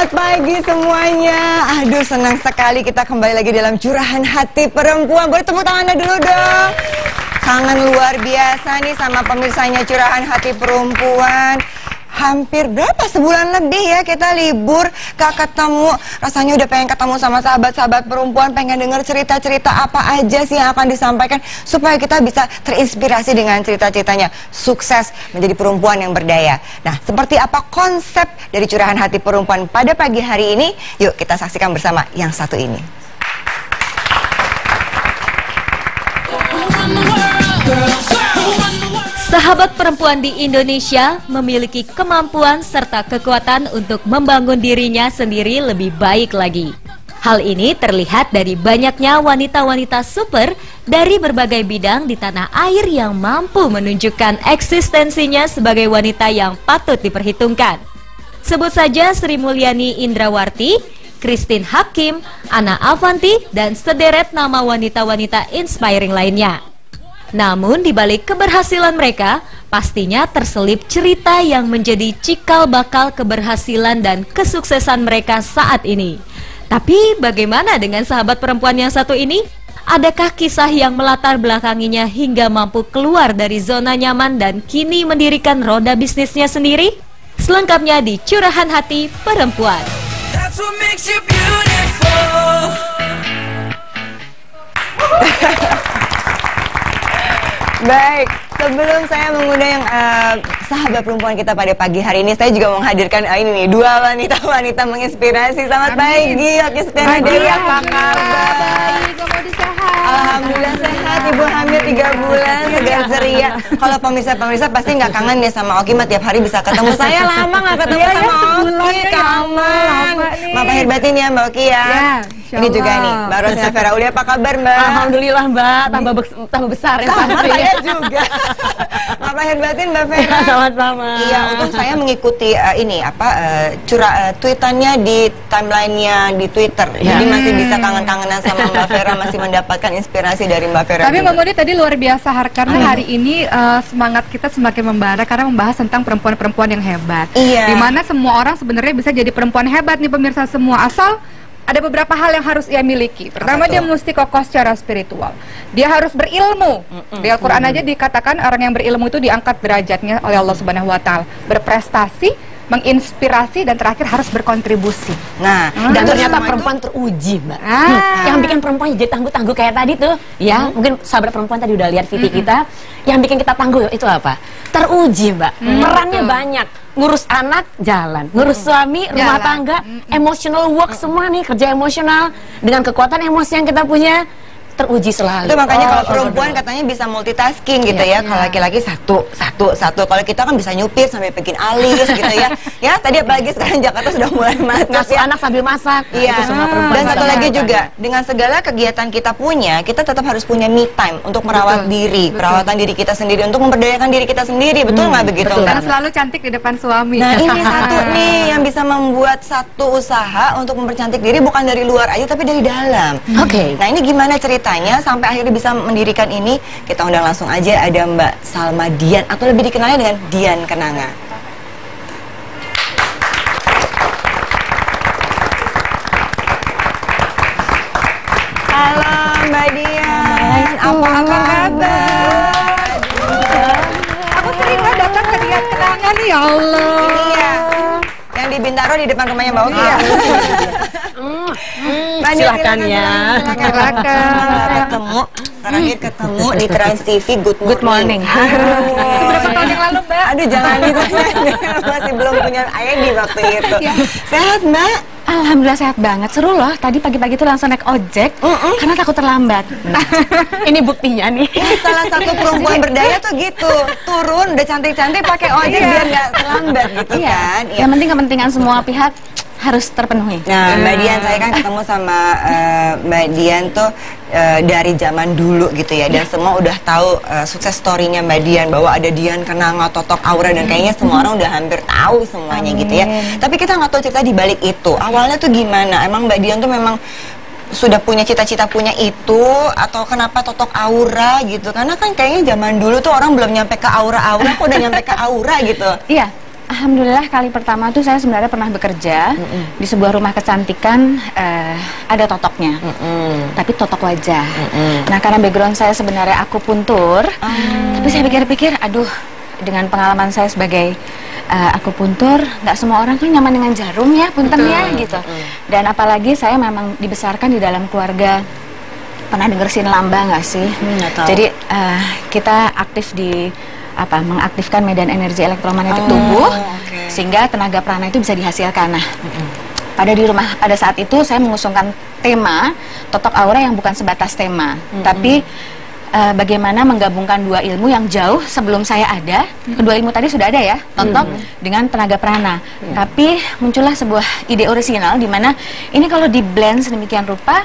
Selamat pagi semuanya. Aduh, senang sekali kita kembali lagi dalam Curahan Hati Perempuan. Boleh tepuk tangannya dulu dong. Kangen luar biasa nih sama pemirsanya Curahan Hati Perempuan. Hampir berapa, sebulan lebih ya kita libur, gak ketemu. Rasanya udah pengen ketemu sama sahabat-sahabat perempuan, pengen denger cerita-cerita apa aja sih yang akan disampaikan, supaya kita bisa terinspirasi dengan cerita-ceritanya. Sukses menjadi perempuan yang berdaya. Nah, seperti apa konsep dari Curahan Hati Perempuan pada pagi hari ini? Yuk kita saksikan bersama yang satu ini. Sahabat perempuan di Indonesia memiliki kemampuan serta kekuatan untuk membangun dirinya sendiri lebih baik lagi. Hal ini terlihat dari banyaknya wanita-wanita super dari berbagai bidang di tanah air yang mampu menunjukkan eksistensinya sebagai wanita yang patut diperhitungkan. Sebut saja Sri Mulyani Indrawarti, Christine Hakim, Ana Avanti, dan sederet nama wanita-wanita inspiring lainnya. Namun di balik keberhasilan mereka, pastinya terselip cerita yang menjadi cikal bakal keberhasilan dan kesuksesan mereka saat ini. Tapi bagaimana dengan sahabat perempuan yang satu ini? Adakah kisah yang melatar belakanginya hingga mampu keluar dari zona nyaman dan kini mendirikan roda bisnisnya sendiri? Selengkapnya di Curahan Hati Perempuan. That's what makes you beautiful. Baik, sebelum saya mengundang yang sahabat perempuan kita pada pagi hari ini, saya juga menghadirkan ini nih, dua wanita-wanita menginspirasi. Selamat pagi, Oki Setiana Dewi, apa kabar? Baik, kamu sehat? Alhamdulillah sehat, ibu hamil 3 bulan, segar ceria. Kalau pemirsa-pemirsa pasti nggak kangen deh sama Oki, mah tiap hari bisa ketemu. Saya lama nggak ketemu sama Oki, kangen. Maaf lahir batin ya Mbak Oki ya. Ini juga nih, Mbak Rosina Vera Uli, apa kabar Mbak? Alhamdulillah Mbak, tambah besar ya. Sama saya juga. Maaf lahir batin Mbak Vera. Sama-sama. Iya, untung saya mengikuti tweetannya di timelinenya di Twitter. Jadi masih bisa kangen-kangenan sama Mbak Vera, masih mendapatkan inspirasi dari Mbak Vera. Tapi Mbak Modi tadi luar biasa karena hari ini semangat kita semakin membara karena membahas tentang perempuan-perempuan yang hebat. Iya. Dimana semua orang sebenarnya bisa jadi perempuan hebat nih pemirsa semua, asal ada beberapa hal yang harus ia miliki. Pertama, dia mesti kokoh secara spiritual. Dia harus berilmu. Di Al-Quran aja dikatakan orang yang berilmu itu diangkat derajatnya oleh Allah Subhanahu Wa Taala. Berprestasi, menginspirasi, dan terakhir harus berkontribusi. Nah, dan ternyata perempuan teruji, Mbak. Yang bikin perempuan jadi tangguh-tangguh kayak tadi tuh, ya, mungkin sahabat perempuan tadi udah lihat VT kita. Yang bikin kita tangguh itu apa? Teruji, Mbak. Perannya banyak. Ngurus anak jalan, ngurus suami, rumah tangga, emotional work semua nih, kerja emosional dengan kekuatan emosi yang kita punya. Teruji selalu. Itu makanya kalau perempuan katanya bisa multitasking gitu ya. Kalau laki-laki satu. Kalau kita kan bisa nyupir sampai bikin alis gitu ya. Ya, tadi apalagi sekarang Jakarta sudah mulai macet. Ngasuh anak sambil masak. Iya. Dan satu lagi juga, dengan segala kegiatan kita punya, kita tetap harus punya me time untuk merawat diri, perawatan diri kita sendiri, untuk memberdayakan diri kita sendiri. Betul nggak begitu? Karena selalu cantik di depan suami. Nah, ini satu nih yang bisa membuat satu usaha untuk mempercantik diri, bukan dari luar aja tapi dari dalam. Oke. Nah, ini gimana ceritanya sampai akhirnya bisa mendirikan ini? Kita undang langsung aja, ada Mbak Salma Dian, atau lebih dikenalnya dengan Dian Kenanga. Halo Mbak Dian, apa kabar? Aku sering banget datang ke Dian Kenanga nih, ya Allah. Iya, yang di Bintaro di depan rumahnya Mbak Oki ya. Silakan ya. Silakan. Terakhir ketemu di Trans TV Good Morning. Berapa tahun yang lalu, Mbak? Aduh, jangan ditanya, masih belum punya ID waktu itu. Sehat Mbak? Alhamdulillah sehat banget, seru loh. Tadi pagi-pagi tuh langsung naik ojek karena takut terlambat. Ini buktinya nih. Salah satu perempuan berdaya tuh gitu, turun udah cantik-cantik pakai ojek biar nggak terlambat gitu kan. Yang penting kepentingan semua pihak harus terpenuhi. Nah, Mbak Dian, saya kan ketemu sama Mbak Dian tuh dari zaman dulu gitu ya, dan semua udah tahu sukses story-nya Mbak Dian, bahwa ada Dian Kenanga, Totok Aura, dan kayaknya semua orang udah hampir tahu semuanya gitu ya. Tapi kita nggak tahu cerita di balik itu. Awalnya tuh gimana? Emang Mbak Dian tuh memang sudah punya cita-cita punya itu, atau kenapa Totok Aura gitu? Karena kan kayaknya zaman dulu tuh orang belum nyampe ke aura-aura, kok udah nyampe ke aura gitu. Iya. Alhamdulillah kali pertama tuh saya sebenarnya pernah bekerja di sebuah rumah kecantikan, ada totoknya, tapi totok wajah. Nah karena background saya sebenarnya akupuntur, tapi saya pikir-pikir, aduh dengan pengalaman saya sebagai akupuntur, nggak semua orang kan nyaman dengan jarum ya, punten ya gitu. Dan apalagi saya memang dibesarkan di dalam keluarga, pernah denger Sinlamba nggak sih? Jadi kita aktif di mengaktifkan medan energi elektromagnetik tubuh, sehingga tenaga prana itu bisa dihasilkan. Nah, pada saat itu saya mengusungkan tema totok aura yang bukan sebatas tema, tapi bagaimana menggabungkan dua ilmu yang jauh sebelum saya ada. Kedua ilmu tadi sudah ada ya, totok dengan tenaga prana. Tapi muncullah sebuah ide orisinal di mana ini kalau di blend sedemikian rupa,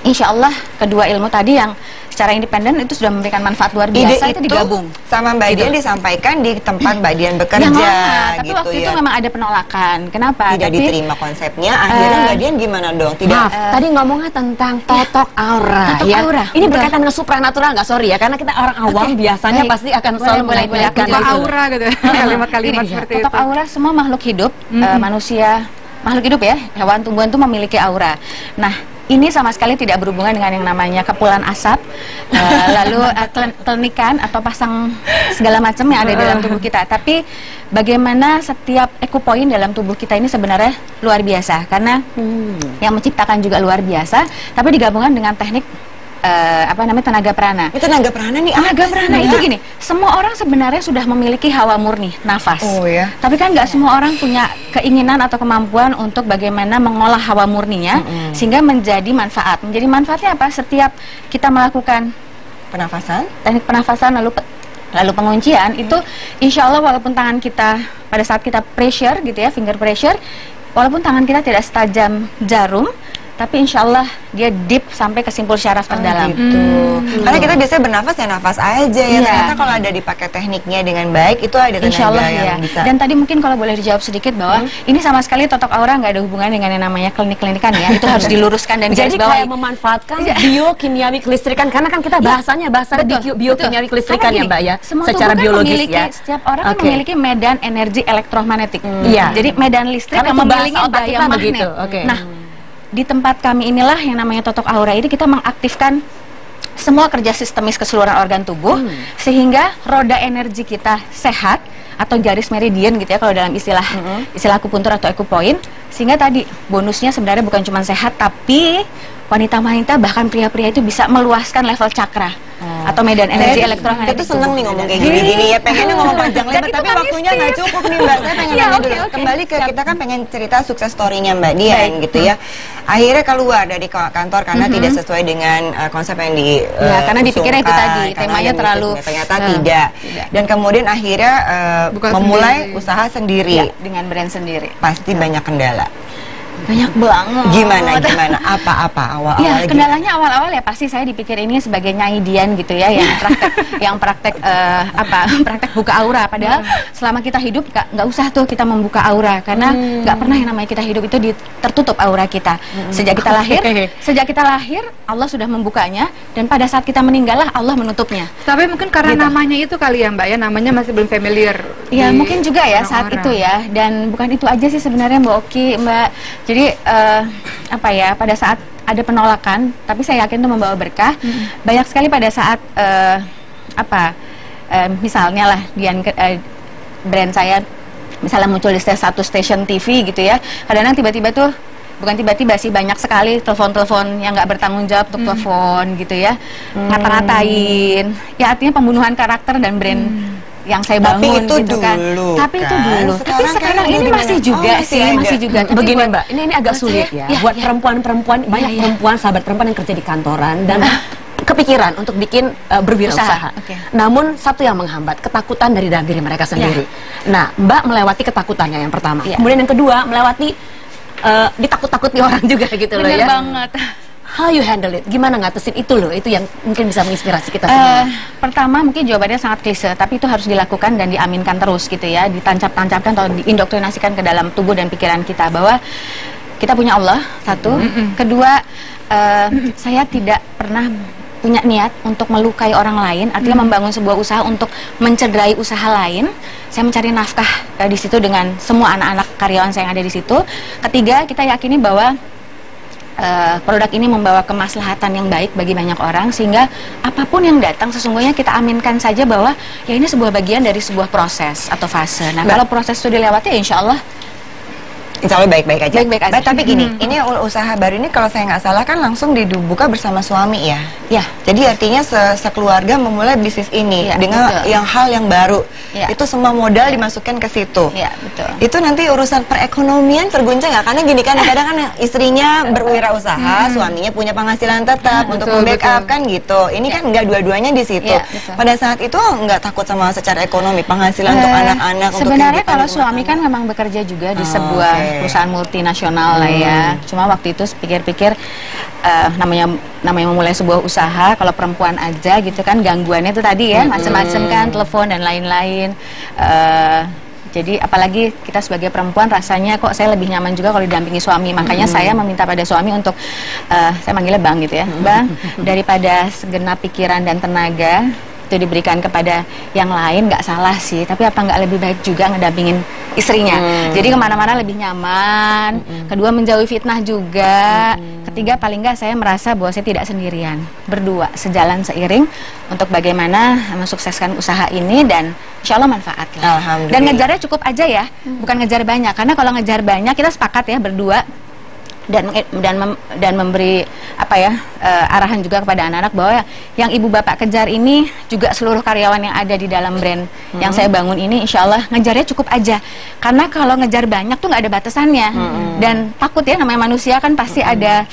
insya Allah kedua ilmu tadi yang secara independen itu sudah memberikan manfaat luar biasa. Itu digabung sama Mbak Dian, disampaikan di tempat Mbak Dian bekerja yang lama, tapi gitu waktu itu memang ada penolakan. Kenapa? Tidak diterima konsepnya. Akhirnya Mbak Dian gimana dong? Maaf, tadi ngomongnya tentang totok aura. Totok ya. aura. Ini berkaitan dengan supranatural nggak? Sorry ya, karena kita orang awam biasanya pasti akan selalu mengaitkan Totok aura gitu. Kalimat-kalimat seperti itu. Totok aura, semua makhluk hidup, manusia, makhluk hidup ya, hewan, tumbuhan itu memiliki aura. Nah, ini sama sekali tidak berhubungan dengan yang namanya kepulan asap, lalu kelenikan atau pasang segala macam yang ada di dalam tubuh kita. Tapi bagaimana setiap ekopoin dalam tubuh kita ini sebenarnya luar biasa, karena yang menciptakan juga luar biasa, tapi digabungkan dengan teknik tenaga prana. Itu tenaga prana nih. Tenaga prana itu gini, semua orang sebenarnya sudah memiliki hawa murni, nafas. Oh ya. Tapi kan nggak semua orang punya keinginan atau kemampuan untuk bagaimana mengolah hawa murninya sehingga menjadi manfaat. Menjadi manfaatnya apa? Setiap kita melakukan Penafasan, teknik penafasan lalu penguncian itu, insya Allah walaupun tangan kita pada saat kita pressure gitu ya, finger pressure, walaupun tangan kita tidak setajam jarum, tapi insya Allah dia deep sampai ke simpul syaraf terdalam. Karena kita biasanya bernafas ya nafas aja ya. Ternyata kalau ada dipakai tekniknya dengan baik, itu ada tenaga insya Allah yang bisa. Dan tadi mungkin kalau boleh dijawab sedikit bahwa ini sama sekali totok aura nggak ada hubungannya dengan yang namanya klinik-klinikan ya. Itu harus diluruskan dan jadi garis bawahi. kayak memanfaatkan biokimiawi kelistrikan, karena kan kita bahasanya biokimiawi kelistrikan ya Mbak ya, secara biologis ya. Setiap orang kan memiliki medan energi elektromagnetik. Jadi medan listrik yang memiliki daya magnet. Nah, di tempat kami inilah yang namanya totok aura ini kita mengaktifkan semua kerja sistemis keseluruhan organ tubuh sehingga roda energi kita sehat atau garis meridian gitu ya kalau dalam istilah akupuntur atau ecupoint, sehingga tadi bonusnya sebenarnya bukan cuma sehat, tapi wanita-wanita bahkan pria-pria itu bisa meluaskan level cakra atau medan energi elektromagnetik. Itu seneng nih ngomong kayak gini-gini ya, pengennya ngomong panjang lebar tapi waktunya nggak cukup nih Mbak. Saya pengen nanya dulu, kembali ke kita kan pengen cerita sukses story-nya Mbak Dian gitu ya. Akhirnya keluar dari kantor karena tidak sesuai dengan konsep yang karena dipikirnya itu tadi, temanya terlalu ternyata tidak. Dan kemudian akhirnya memulai usaha sendiri dengan brand sendiri. Pasti banyak kendala. Banyak banget. Gimana? Apa awal-awal? Ya, kendalanya awal-awal ya pasti saya dipikir ini sebagai Nyai Dian gitu ya, yang praktek praktek buka aura. Padahal selama kita hidup nggak usah tuh kita membuka aura, karena nggak pernah yang namanya kita hidup itu tertutup aura kita. Sejak kita lahir Allah sudah membukanya, dan pada saat kita meninggal lah Allah menutupnya. Tapi mungkin karena namanya itu kali ya Mbak ya, namanya masih belum familiar. Ya mungkin juga ya saat itu ya, dan bukan itu aja sih sebenarnya Mbak Oki, Mbak. Jadi pada saat ada penolakan, tapi saya yakin itu membawa berkah. Banyak sekali pada saat misalnya lah brand saya misalnya muncul di satu stasiun TV gitu ya, kadang-kadang tiba-tiba tuh, bukan tiba-tiba sih, banyak sekali telepon-telepon yang nggak bertanggung jawab untuk telepon gitu ya, ngata-ngatain, ya artinya pembunuhan karakter dan brand yang saya bangun gitu kan. Tapi itu dulu. Tapi sekarang ini masih juga sih, masih juga. Begini Mbak, ini agak sulit ya. Buat perempuan-perempuan, banyak perempuan, sahabat perempuan yang kerja di kantoran dan kepikiran untuk bikin berwirausaha. Namun satu yang menghambat, ketakutan dari dalam diri mereka sendiri. Nah, Mbak melewati ketakutannya yang pertama. Kemudian yang kedua, melewati ditakut-takuti orang juga gitu loh ya. Bener banget. How you handle it? Gimana ngatasin itu loh? Itu yang mungkin bisa menginspirasi kita semua. Pertama mungkin jawabannya sangat klise, tapi itu harus dilakukan dan diaminkan terus gitu ya, ditancap-tancapkan atau diindoktrinasikan ke dalam tubuh dan pikiran kita bahwa kita punya Allah, satu. Kedua, saya tidak pernah punya niat untuk melukai orang lain, artinya membangun sebuah usaha untuk mencederai usaha lain. Saya mencari nafkah di situ dengan semua anak-anak karyawan saya yang ada di situ. Ketiga, kita yakini bahwa produk ini membawa kemaslahatan yang baik bagi banyak orang, sehingga apapun yang datang sesungguhnya kita aminkan saja bahwa ya ini sebuah bagian dari sebuah proses atau fase. Nah, kalau proses itu dilewati, ya insya Allah baik-baik aja. Baik-baik aja. Tapi gini, ini usaha baru ini kalau saya nggak salah kan langsung dibuka bersama suami ya? Ya. Jadi artinya sekeluarga memulai bisnis ini Ya, dengan betul. hal yang baru. Ya. Itu semua modal dimasukkan ke situ. Ya, betul. Itu nanti urusan perekonomian terguncang nggak? Karena gini kan, kadang kan istrinya berwirausaha, suaminya punya penghasilan tetap untuk membackup kan gitu. Ini kan nggak dua-duanya di situ. Ya, betul. Pada saat itu nggak takut sama secara ekonomi, penghasilan untuk anak-anak. untuk Sebenarnya kehidupan kalau rumah suami tangga. kan memang bekerja juga di sebuah perusahaan multinasional lah ya. Cuma waktu itu pikir-pikir namanya memulai sebuah usaha, kalau perempuan aja gitu kan gangguannya itu tadi ya macam-macam kan, telepon dan lain-lain. Jadi apalagi kita sebagai perempuan rasanya kok saya lebih nyaman juga kalau didampingi suami. Makanya saya meminta pada suami untuk saya manggilnya Bang gitu ya. Bang, daripada segenap pikiran dan tenaga itu diberikan kepada yang lain, nggak salah sih, tapi apa nggak lebih baik juga ngedampingin istrinya. Jadi kemana-mana lebih nyaman. Kedua, menjauhi fitnah juga. Ketiga, paling nggak saya merasa bahwa saya tidak sendirian, berdua sejalan seiring untuk bagaimana mensukseskan usaha ini, dan insya Allah manfaat lah. Alhamdulillah. Dan ngejarnya cukup aja ya, bukan ngejar banyak, karena kalau ngejar banyak kita sepakat ya berdua dan memberi apa ya arahan juga kepada anak-anak bahwa yang ibu bapak kejar ini juga seluruh karyawan yang ada di dalam brand yang saya bangun ini, insya Allah ngejarnya cukup aja, karena kalau ngejar banyak tuh nggak ada batasannya. Dan takut ya, namanya manusia kan pasti ada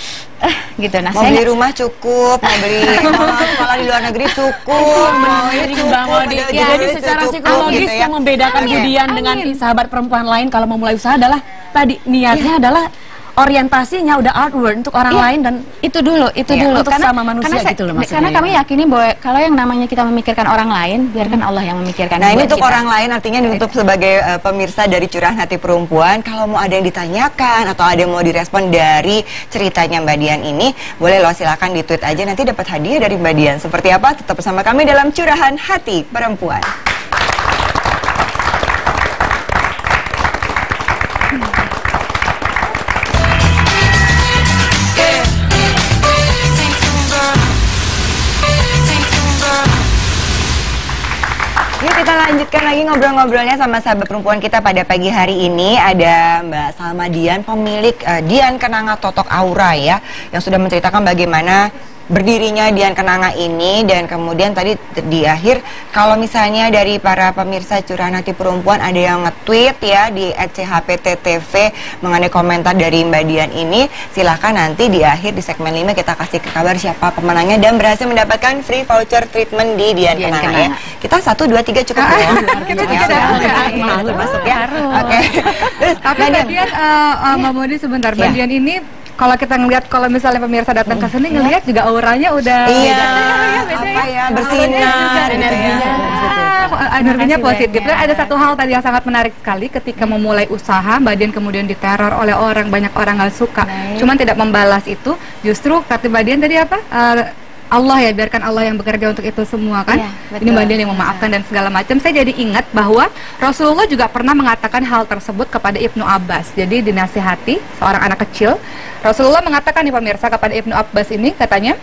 gitu. Nah, mau beli rumah cukup, mau beli sekolah di luar negeri cukup, mau ini cukup, Jadi secara psikologis yang membedakan Budian dengan sahabat perempuan lain kalau memulai usaha adalah tadi niatnya adalah orientasinya udah outward untuk orang lain, dan itu dulu untuk sama manusia gitu loh maksudnya. Karena kami yakini bahwa kalau yang namanya kita memikirkan orang lain, biarkan Allah yang memikirkan. Nah, ini buat untuk kita. orang lain, artinya untuk sebagai pemirsa dari Curahan Hati Perempuan, kalau mau ada yang ditanyakan atau ada yang mau direspon dari ceritanya Mbak Dian ini, boleh lo silakan di tweet aja, nanti dapat hadiah dari Mbak Dian. Seperti apa? Tetap bersama kami dalam Curahan Hati Perempuan. Yuk kita lanjutkan lagi ngobrol-ngobrolnya sama sahabat perempuan kita pada pagi hari ini. Ada Mbak Salma Dian, pemilik Dian Kenanga Totok Aura ya, yang sudah menceritakan bagaimana berdirinya Dian Kenanga ini. Dan kemudian tadi di akhir, kalau misalnya dari para pemirsa Curahan Hati Perempuan ada yang nge-tweet ya di @chpttv mengenai komentar dari Mbak Dian ini, silahkan nanti di akhir di segmen 5 kita kasih kabar siapa pemenangnya dan berhasil mendapatkan free voucher treatment di Dian Kenanga ya. Kita 1, 2, 3 cukup ya. Kita Ya, udah masuk ya. Oke. Terus Tapi Mbak Dian, Mbak Modi sebentar, Mbak Ya. Dian ini kalau kita ngelihat, kalau misalnya pemirsa datang ke sini ngelihat juga auranya udah iya, beda apa ya, bersinar, energinya. Energinya positif. Dan ada satu hal tadi yang sangat menarik sekali, ketika memulai usaha, Mbak Dian kemudian diteror oleh orang, banyak orang nggak suka, cuman tidak membalas itu. Justru kata Mbak Dian tadi apa? Allah ya, biarkan Allah yang bekerja untuk itu semua kan. Iya, betul. Ini Mbak Dian yang memaafkan dan segala macam. Saya jadi ingat bahwa Rasulullah juga pernah mengatakan hal tersebut kepada Ibnu Abbas. Jadi dinasihati seorang anak kecil, Rasulullah mengatakan nih pemirsa kepada Ibnu Abbas ini, katanya,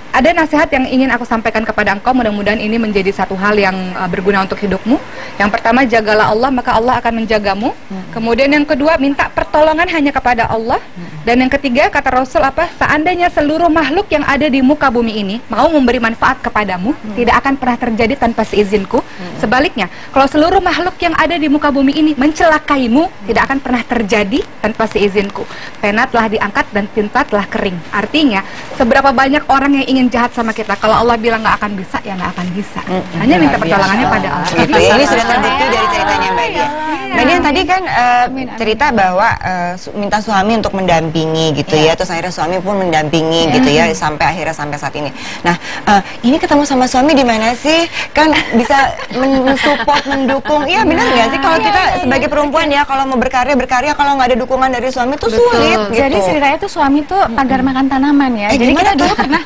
ada nasihat yang ingin aku sampaikan kepada engkau, mudah-mudahan ini menjadi satu hal yang berguna untuk hidupmu. Yang pertama, jagalah Allah, maka Allah akan menjagamu. Kemudian yang kedua, minta pertolongan hanya kepada Allah. Dan yang ketiga, kata Rasul apa? Seandainya seluruh makhluk yang ada di muka bumi ini mau memberi manfaat kepadamu, tidak akan pernah terjadi tanpa seizinku. Sebaliknya, kalau seluruh makhluk yang ada di muka bumi ini mencelakaimu, tidak akan pernah terjadi tanpa seizinku. Pena telah diangkat dan tinta telah kering. Artinya, seberapa banyak orang yang ingin jahat sama kita, kalau Allah bilang nggak akan bisa, ya nggak akan bisa. Hanya minta pertolongannya pada Allah. Gitu ya, ini sudah terbukti dari ceritanya Mbak Dian. Mbak Dian, tadi kan cerita bahwa minta suami untuk mendampingi gitu ya, terus akhirnya suami pun mendampingi gitu ya sampai akhirnya sampai saat ini. Nah, ini ketemu sama suami di mana sih? Kan bisa mensupport, mendukung. Iya benar nggak sih kalau kita sebagai perempuan ya kalau mau berkarya kalau nggak ada dukungan dari suami tuh sulit gitu. Jadi ceritanya tuh suami tuh pagar makan tanaman ya. Jadi kita dulu pernah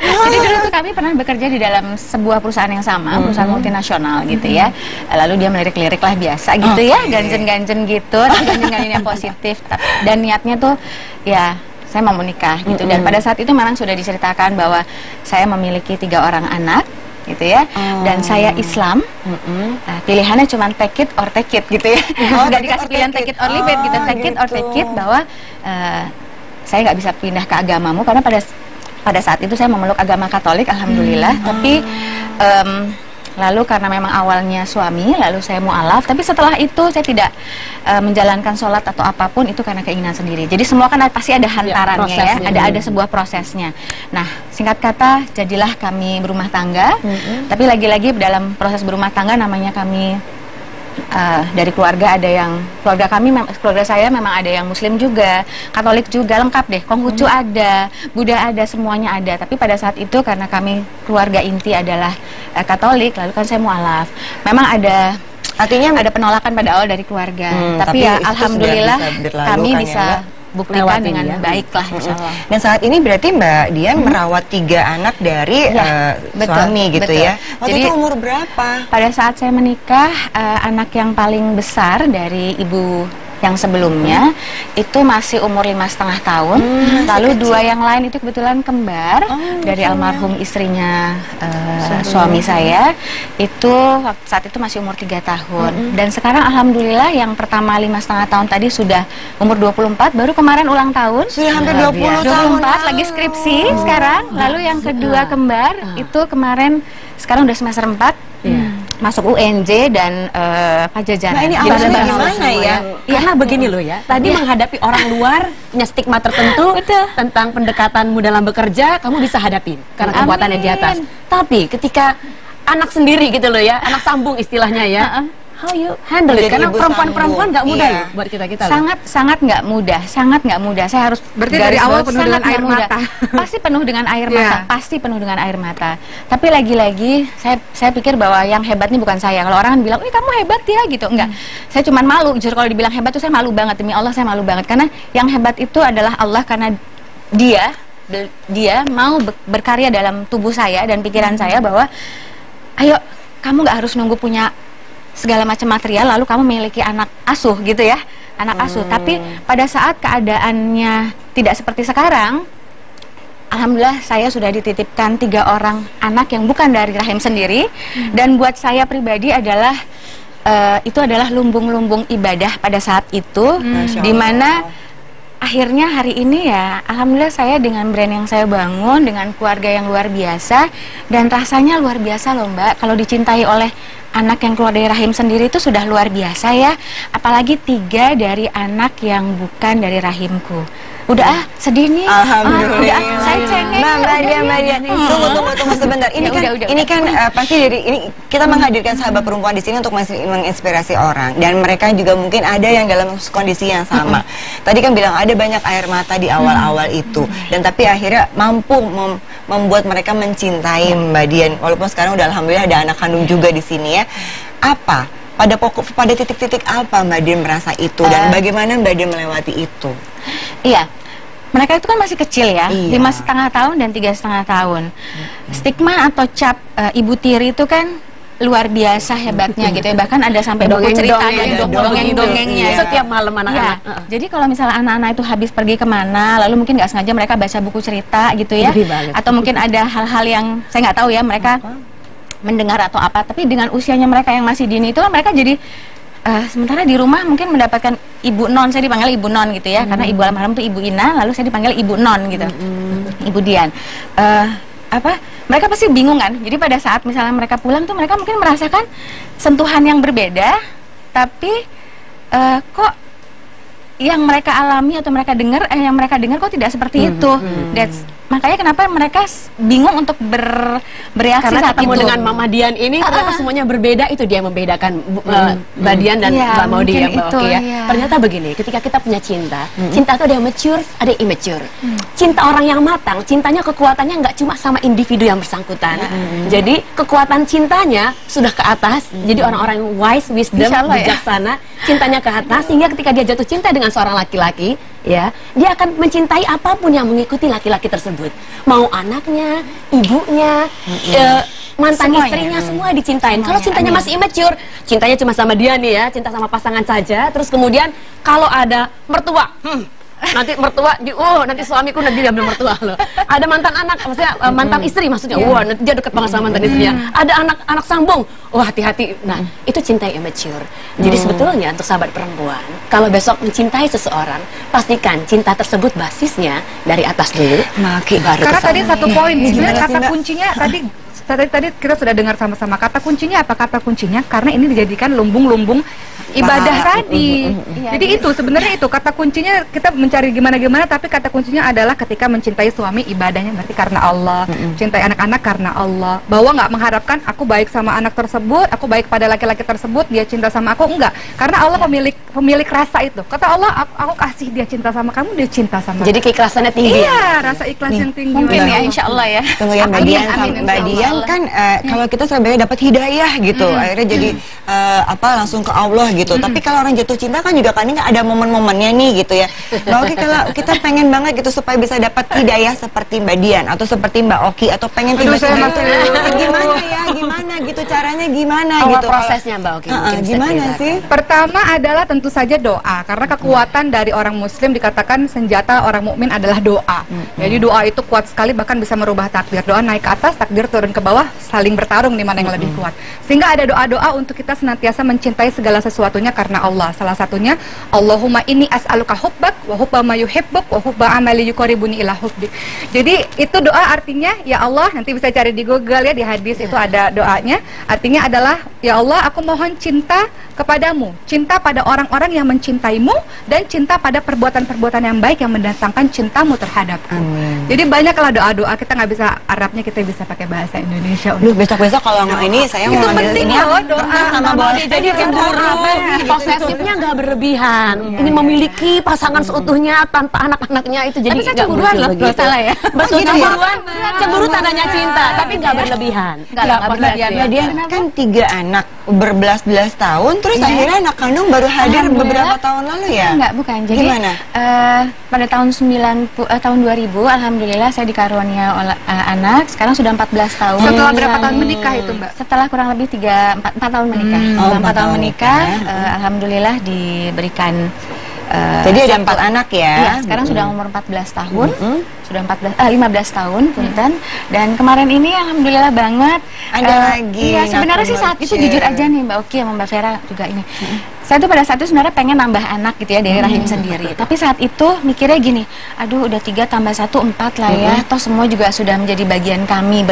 jadi dulu tuh kami pernah bekerja di dalam sebuah perusahaan yang sama, perusahaan multinasional gitu ya. Lalu dia melirik-lirik lah biasa gitu ya, ganjen-ganjen gitu, tapi ganjen-ganjen yang positif. Dan niatnya tuh ya saya mau menikah gitu. Dan pada saat itu memang sudah diceritakan bahwa saya memiliki 3 orang anak gitu ya, dan saya Islam. Pilihannya cuma take it or take it gitu ya. Nggak dikasih pilihan take it or leave it gitu, take it or take it, bahwa saya nggak bisa pindah ke agamamu karena pada saat itu saya memeluk agama Katolik, alhamdulillah. Tapi lalu karena memang awalnya suami, lalu saya mu'alaf, tapi setelah itu saya tidak menjalankan sholat atau apapun itu karena keinginan sendiri. Jadi semua kan pasti ada hantarannya ya, ada sebuah prosesnya. Nah, singkat kata, jadilah kami berumah tangga. Tapi lagi-lagi dalam proses berumah tangga namanya kami dari keluarga ada yang keluarga saya memang ada yang Muslim juga, Katolik juga, lengkap deh. Konghucu ada, Buddha ada, semuanya ada. Tapi pada saat itu karena kami keluarga inti adalah Katolik, lalu kan saya mu'alaf. Memang artinya ada penolakan pada awal dari keluarga. Tapi ya alhamdulillah kami bisa buktikan dengan baik lah, insya Allah. Dan saat ini berarti Mbak Dian merawat 3 anak dari suami gitu ya. Waktu Jadi itu umur berapa? pada saat saya menikah, anak yang paling besar dari ibu yang sebelumnya itu masih umur 5,5 tahun. Lalu 2 yang lain itu kebetulan kembar dari almarhum istrinya suami saya. Itu saat itu masih umur 3 tahun. Dan sekarang alhamdulillah yang pertama 5,5 tahun tadi sudah umur 24, baru kemarin ulang tahun. Sudah hampir 20 tahun. 24 lagi skripsi sekarang. Lalu yang kedua kembar itu kemarin sekarang udah semester 4. Masuk UNJ dan Pajajaran. Nah, ini awalnya gimana ya? Karena begini loh ya, tadi menghadapi orang luar punya stigma tertentu tentang pendekatanmu dalam bekerja, kamu bisa hadapin karena kekuatannya di atas. Tapi ketika anak sendiri gitu loh ya, anak sambung istilahnya ya, how you handle it? Karena perempuan-perempuan nggak mudah loh buat kita-kita. Sangat nggak mudah, sangat nggak mudah. Saya harus berarti dari awal penuh dengan air mata. Pasti penuh dengan air mata, pasti penuh dengan air mata. Tapi lagi-lagi saya pikir bahwa yang hebat ini bukan saya. Kalau orang bilang, kamu hebat ya gitu, enggak. Saya cuma malu. Jujur kalau dibilang hebat tuh saya malu banget, demi Allah saya malu banget. Karena yang hebat itu adalah Allah, karena dia mau berkarya dalam tubuh saya dan pikiran saya bahwa ayo kamu nggak harus nunggu punya segala macam material lalu kamu memiliki anak asuh gitu ya, anak asuh. Tapi pada saat keadaannya tidak seperti sekarang, alhamdulillah saya sudah dititipkan 3 orang anak yang bukan dari rahim sendiri. Dan buat saya pribadi adalah itu adalah lumbung-lumbung ibadah pada saat itu, dimana akhirnya hari ini ya alhamdulillah saya dengan brand yang saya bangun, dengan keluarga yang luar biasa, dan rasanya luar biasa loh Mbak, kalau dicintai oleh anak yang keluar dari rahim sendiri itu sudah luar biasa ya, apalagi 3 dari anak yang bukan dari rahimku. Udah sedih nih. Alhamdulillah. Saya cengeng. Mbak Dian. Tunggu sebentar. Ini kan pasti ini kita menghadirkan sahabat perempuan di sini untuk menginspirasi orang, dan mereka juga mungkin ada yang dalam kondisi yang sama. Tadi kan bilang ada banyak air mata di awal-awal itu, dan tapi akhirnya mampu membuat mereka mencintai Mbak Dian, walaupun sekarang udah alhamdulillah ada anak kandung juga di sini ya. Apa pada titik-titik apa Mbak Dian merasa itu, dan bagaimana Mbak Dian melewati itu? Iya, mereka itu kan masih kecil ya, 5,5 tahun dan 3,5 tahun. Stigma atau cap ibu tiri itu kan luar biasa hebatnya gitu ya. Bahkan ada sampai buku ceritanya, dongeng-dongengnya setiap malam anak-anak. Jadi kalau misalnya anak-anak itu habis pergi kemana, lalu mungkin nggak sengaja mereka baca buku cerita gitu ya, atau mungkin ada hal-hal yang saya nggak tahu ya, mereka mendengar atau apa. Tapi dengan usianya mereka yang masih dini itu kan mereka jadi sementara di rumah mungkin mendapatkan ibu non, saya dipanggil ibu non gitu ya, karena ibu almarhum itu ibu Ina, lalu saya dipanggil ibu non gitu, ibu Dian. Mereka pasti bingung kan. Jadi pada saat misalnya mereka pulang tuh mereka mungkin merasakan sentuhan yang berbeda, tapi kok yang mereka alami atau mereka dengar yang mereka dengar kok tidak seperti itu. makanya kenapa mereka bingung untuk bereaksi Karena saat ketemu itu. dengan Mama Dian ini ternyata semuanya berbeda, itu dia yang membedakan Mbak Dian dan Iya, Mbak Maudi ya, mungkin Mbak itu, Oki ya. iya. Ternyata begini, ketika kita punya cinta, cinta itu ada yang mature, ada yang immature. Cinta orang yang matang, cintanya kekuatannya nggak cuma sama individu yang bersangkutan. Jadi kekuatan cintanya sudah ke atas. Jadi orang-orang yang wise, wisdom, Insya Allah, ya. bijaksana, cintanya ke atas, sehingga ketika dia jatuh cinta dengan seorang laki-laki, ya, dia akan mencintai apapun yang mengikuti laki-laki tersebut. Mau anaknya, ibunya, mantan Semuanya. istrinya, semua dicintain. Semuanya, Kalau cintanya amin. masih immature, cintanya cuma sama dia nih ya, cinta sama pasangan saja. Terus kemudian kalau ada mertua, nanti mertua nanti suamiku nanti diambil mertua loh. Ada mantan anak, maksudnya mantan istri maksudnya. Wah, nanti dia deket banget sama mantan istrinya. Ada anak sambung. Oh, hati-hati. Nah, itu cinta yang immature. Jadi sebetulnya untuk sahabat perempuan, kalau besok mencintai seseorang, pastikan cinta tersebut basisnya dari atas dulu. Baru Karena ke tadi sana. satu poin, Ini sebenarnya gimana sih, kata Mbak? kuncinya tadi kita sudah dengar sama-sama. Kata kuncinya apa? Kata kuncinya karena ini dijadikan lumbung-lumbung ibadah tadi. Jadi itu sebenarnya itu kata kuncinya, kita mencari gimana-gimana, tapi kata kuncinya adalah ketika mencintai suami, ibadahnya berarti karena Allah, cintai anak-anak karena Allah. Bahwa nggak mengharapkan aku baik sama anak tersebut, aku baik pada laki-laki tersebut, dia cinta sama aku, enggak. Karena Allah pemilik rasa itu. Kata Allah, aku kasih dia cinta sama kamu, dia cinta sama. Jadi keikhlasannya tinggi. iya, rasa ikhlas yang tinggi. Mungkin Masya ya, Allah. insya Allah ya. Tunggu ya Mbak Amin, Dian, amin, Mbak insya Dian Allah. kan kalau kita sebenarnya dapat hidayah gitu, akhirnya jadi langsung ke Allah gitu. Tapi kalau orang jatuh cinta kan juga kadang ada momen-momennya nih gitu ya. Mbak Oki, kalau kita pengen banget gitu supaya bisa dapat hidayah seperti Mbak Dian atau seperti Mbak Oki atau pengen Aduh, saya tiba-tiba masih- gimana ya, gimana gitu caranya gimana Awal gitu. prosesnya Mbak Oki, mungkin bisa Gimana ceritakan. sih? Pertama adalah tentu saja doa, karena kekuatan dari orang muslim dikatakan senjata orang mukmin adalah doa. Jadi doa itu kuat sekali, bahkan bisa merubah takdir. Doa naik ke atas, takdir turun ke bawah, saling bertarung di mana yang lebih kuat. Sehingga ada doa-doa untuk kita senantiasa mencintai segala sesuatunya karena Allah. Salah satunya Allahumma inni as'aluka hubbak wa hubba ma yuhibbuk wa hubba amali yuqarribuni ila hubbik. Jadi itu doa artinya, ya Allah, nanti bisa cari di Google ya, di hadis itu ada doanya. Artinya adalah, ya Allah, aku mohon cinta kepadamu, cinta pada orang-orang yang mencintaimu, dan cinta pada perbuatan-perbuatan yang baik yang mendatangkan cintamu terhadapku. Amin. Jadi banyaklah doa-doa, kita nggak bisa Arabnya, kita bisa pakai bahasa Indonesia. Duh, besok-besok kalau nggak ini saya Itu mau ngambil penting ini loh, doa. kertas sama bola. Jadi cemburu, posesifnya nggak berlebihan, ingin memiliki pasangan seutuhnya tanpa anak-anaknya itu jadi Tapi saya nggak cemburuan muncul loh, begitu. salah ya. Betul, gitu ya? cemburuan, cemburu tandanya cinta, tapi nggak berlebihan. Nggak lah, nggak berlebihan. Mbak Dian kan 3 anak berbelas-belas tahun, terus akhirnya anak kandung baru hadir Alhamdulillah. beberapa tahun lalu ya? Enggak, bukan. Jadi Gimana? Pada tahun 2000 alhamdulillah saya dikarunia oleh anak. Sekarang sudah 14 tahun. Setelah berapa tahun menikah itu, Mbak? Setelah kurang lebih 4 tahun menikah. Oh, Setelah 4 4 tahun tahun menikah, menikah. alhamdulillah diberikan Jadi ada 4 anak ya? Iya, sekarang sudah umur 14 tahun. Sudah 15 tahun, punten. Dan kemarin ini alhamdulillah banget. Ada lagi Iya, sebenarnya sih saat itu nafsu jujur voucher. aja nih Mbak Oki sama Mbak Vera juga ini. Saya tuh pada saat itu sebenarnya pengen nambah anak gitu ya dari rahim sendiri. Tapi saat itu mikirnya gini, aduh udah 3 tambah 1 4 lah ya. Toh semua juga sudah menjadi bagian kami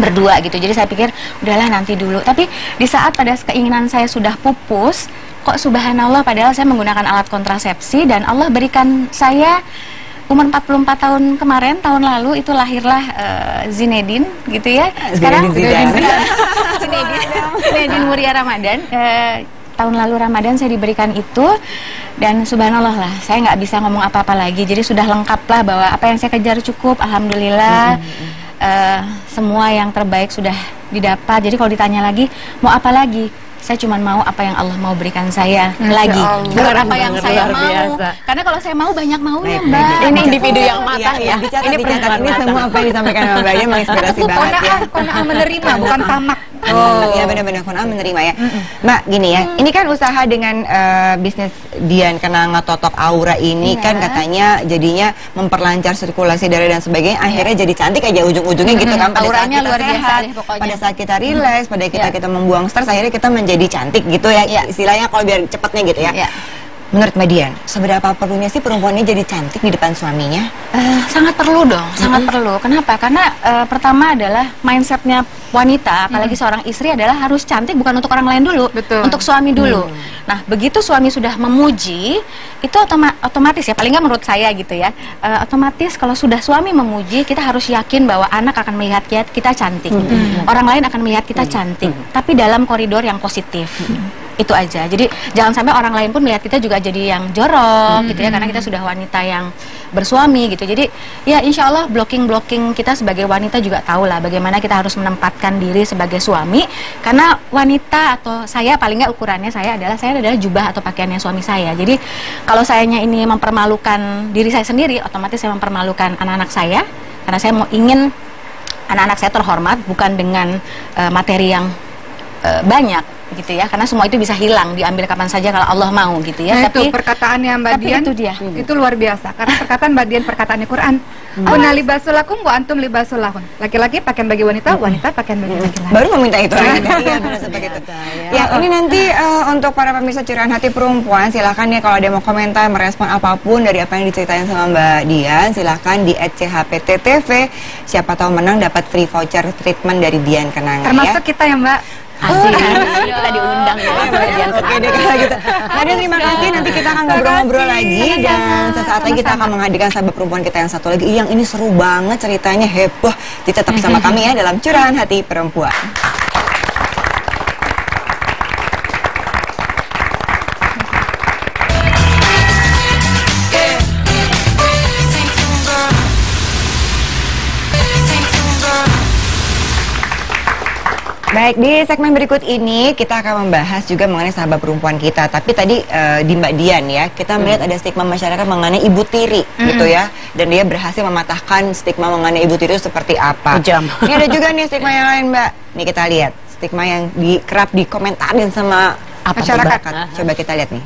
berdua gitu. Jadi saya pikir udahlah nanti dulu. Tapi di saat pada keinginan saya sudah pupus, kok subhanallah padahal saya menggunakan alat kontrasepsi dan Allah berikan saya umur 44 tahun kemarin, tahun lalu itu lahirlah Zinedine gitu ya. Sekarang Zinedine Muria Ramadan. Tahun lalu Ramadan saya diberikan itu dan subhanallah lah, saya nggak bisa ngomong apa-apa lagi. Jadi sudah lengkap lah bahwa apa yang saya kejar cukup, alhamdulillah. Semua yang terbaik sudah didapat. Jadi kalau ditanya lagi mau apa lagi, saya cuma mau apa yang Allah mau berikan saya lagi, bukan apa yang banget, saya luar mau. biasa. Karena kalau saya mau banyak maunya, Baik, Mbak. baik. Ini individu yang matang ya. Dicatat, Ini dicatat. perempuan Ini matang. semua apa yang disampaikan sama Mbak Dian menginspirasi Aku banget ya. kona'ah menerima, bukan tamak. Iya benar-benar Kona'ah menerima ya. Mbak gini ya, ini kan usaha dengan bisnis Dian Kenanga Totok Aura ini kan katanya jadinya memperlancar sirkulasi darah dan sebagainya. Akhirnya jadi cantik aja ujung-ujungnya gitu kan. Pada saat Auranya kita luar biasa sehat, deh pokoknya. pada saat kita rileks, pada Iya. kita membuang stres, akhirnya kita menjadi cantik gitu ya. Iya. Istilahnya kalau biar cepatnya gitu ya. Iya. Menurut Mbak Dian, seberapa perlunya sih perempuan ini jadi cantik di depan suaminya? Sangat perlu dong, sangat perlu. Kenapa? Karena pertama adalah mindsetnya wanita, apalagi seorang istri adalah harus cantik bukan untuk orang lain dulu, untuk suami dulu. Nah, begitu suami sudah memuji, itu otomatis ya, paling nggak menurut saya gitu ya, otomatis kalau sudah suami memuji, kita harus yakin bahwa anak akan melihat kita cantik, orang lain akan melihat kita cantik, tapi dalam koridor yang positif. Itu aja. Jadi jangan sampai orang lain pun melihat kita juga jadi yang jorok gitu ya, karena kita sudah wanita yang bersuami gitu. Jadi ya insya Allah blocking kita sebagai wanita juga tahu lah bagaimana kita harus menempatkan diri sebagai suami, karena wanita atau saya paling nggak ukurannya saya adalah jubah atau pakaiannya suami saya. Jadi kalau sayanya ini mempermalukan diri saya sendiri, otomatis saya mempermalukan anak-anak saya, karena saya mau ingin anak-anak saya terhormat bukan dengan materi yang banyak gitu ya, karena semua itu bisa hilang, diambil kapan saja kalau Allah mau gitu ya. Nah, tapi itu perkataannya Mbak Dian itu dia. Itu luar biasa, karena perkataan Mbak Dian perkataan Al-Quran. Kuna libasul lakum wa antum libasul lahun. Laki-laki pakaian bagi wanita, wanita pakaian bagi laki-laki. Baru meminta itu. Iya, benar seperti itu. Ya, ini nanti untuk para pemirsa Curahan Hati Perempuan, silakan ya kalau ada mau komentar, merespon apapun dari apa yang diceritain sama Mbak Dian, silakan di @chpttv. Siapa tahu menang dapat free voucher treatment dari Dian Kenanga. Termasuk kita ya Mbak. Asik, kita diundang ya. Oke deh kalau gitu. Nadia, terima kasih. Nanti kita akan ngobrol-ngobrol lagi, dan sesaat lagi kita akan menghadirkan sahabat perempuan kita yang satu lagi yang ini seru banget ceritanya, heboh. Jadi tetap bersama kami ya dalam Curahan Hati Perempuan. Baik, di segmen berikut ini kita akan membahas juga mengenai sahabat perempuan kita. Tapi tadi di Mbak Dian ya, kita melihat ada stigma masyarakat mengenai ibu tiri gitu ya. Dan dia berhasil mematahkan stigma mengenai ibu tiri itu seperti apa. Ini ada juga nih stigma yang lain Mbak. Nih kita lihat, stigma yang kerap dikomentarin sama masyarakat. Coba kita lihat nih.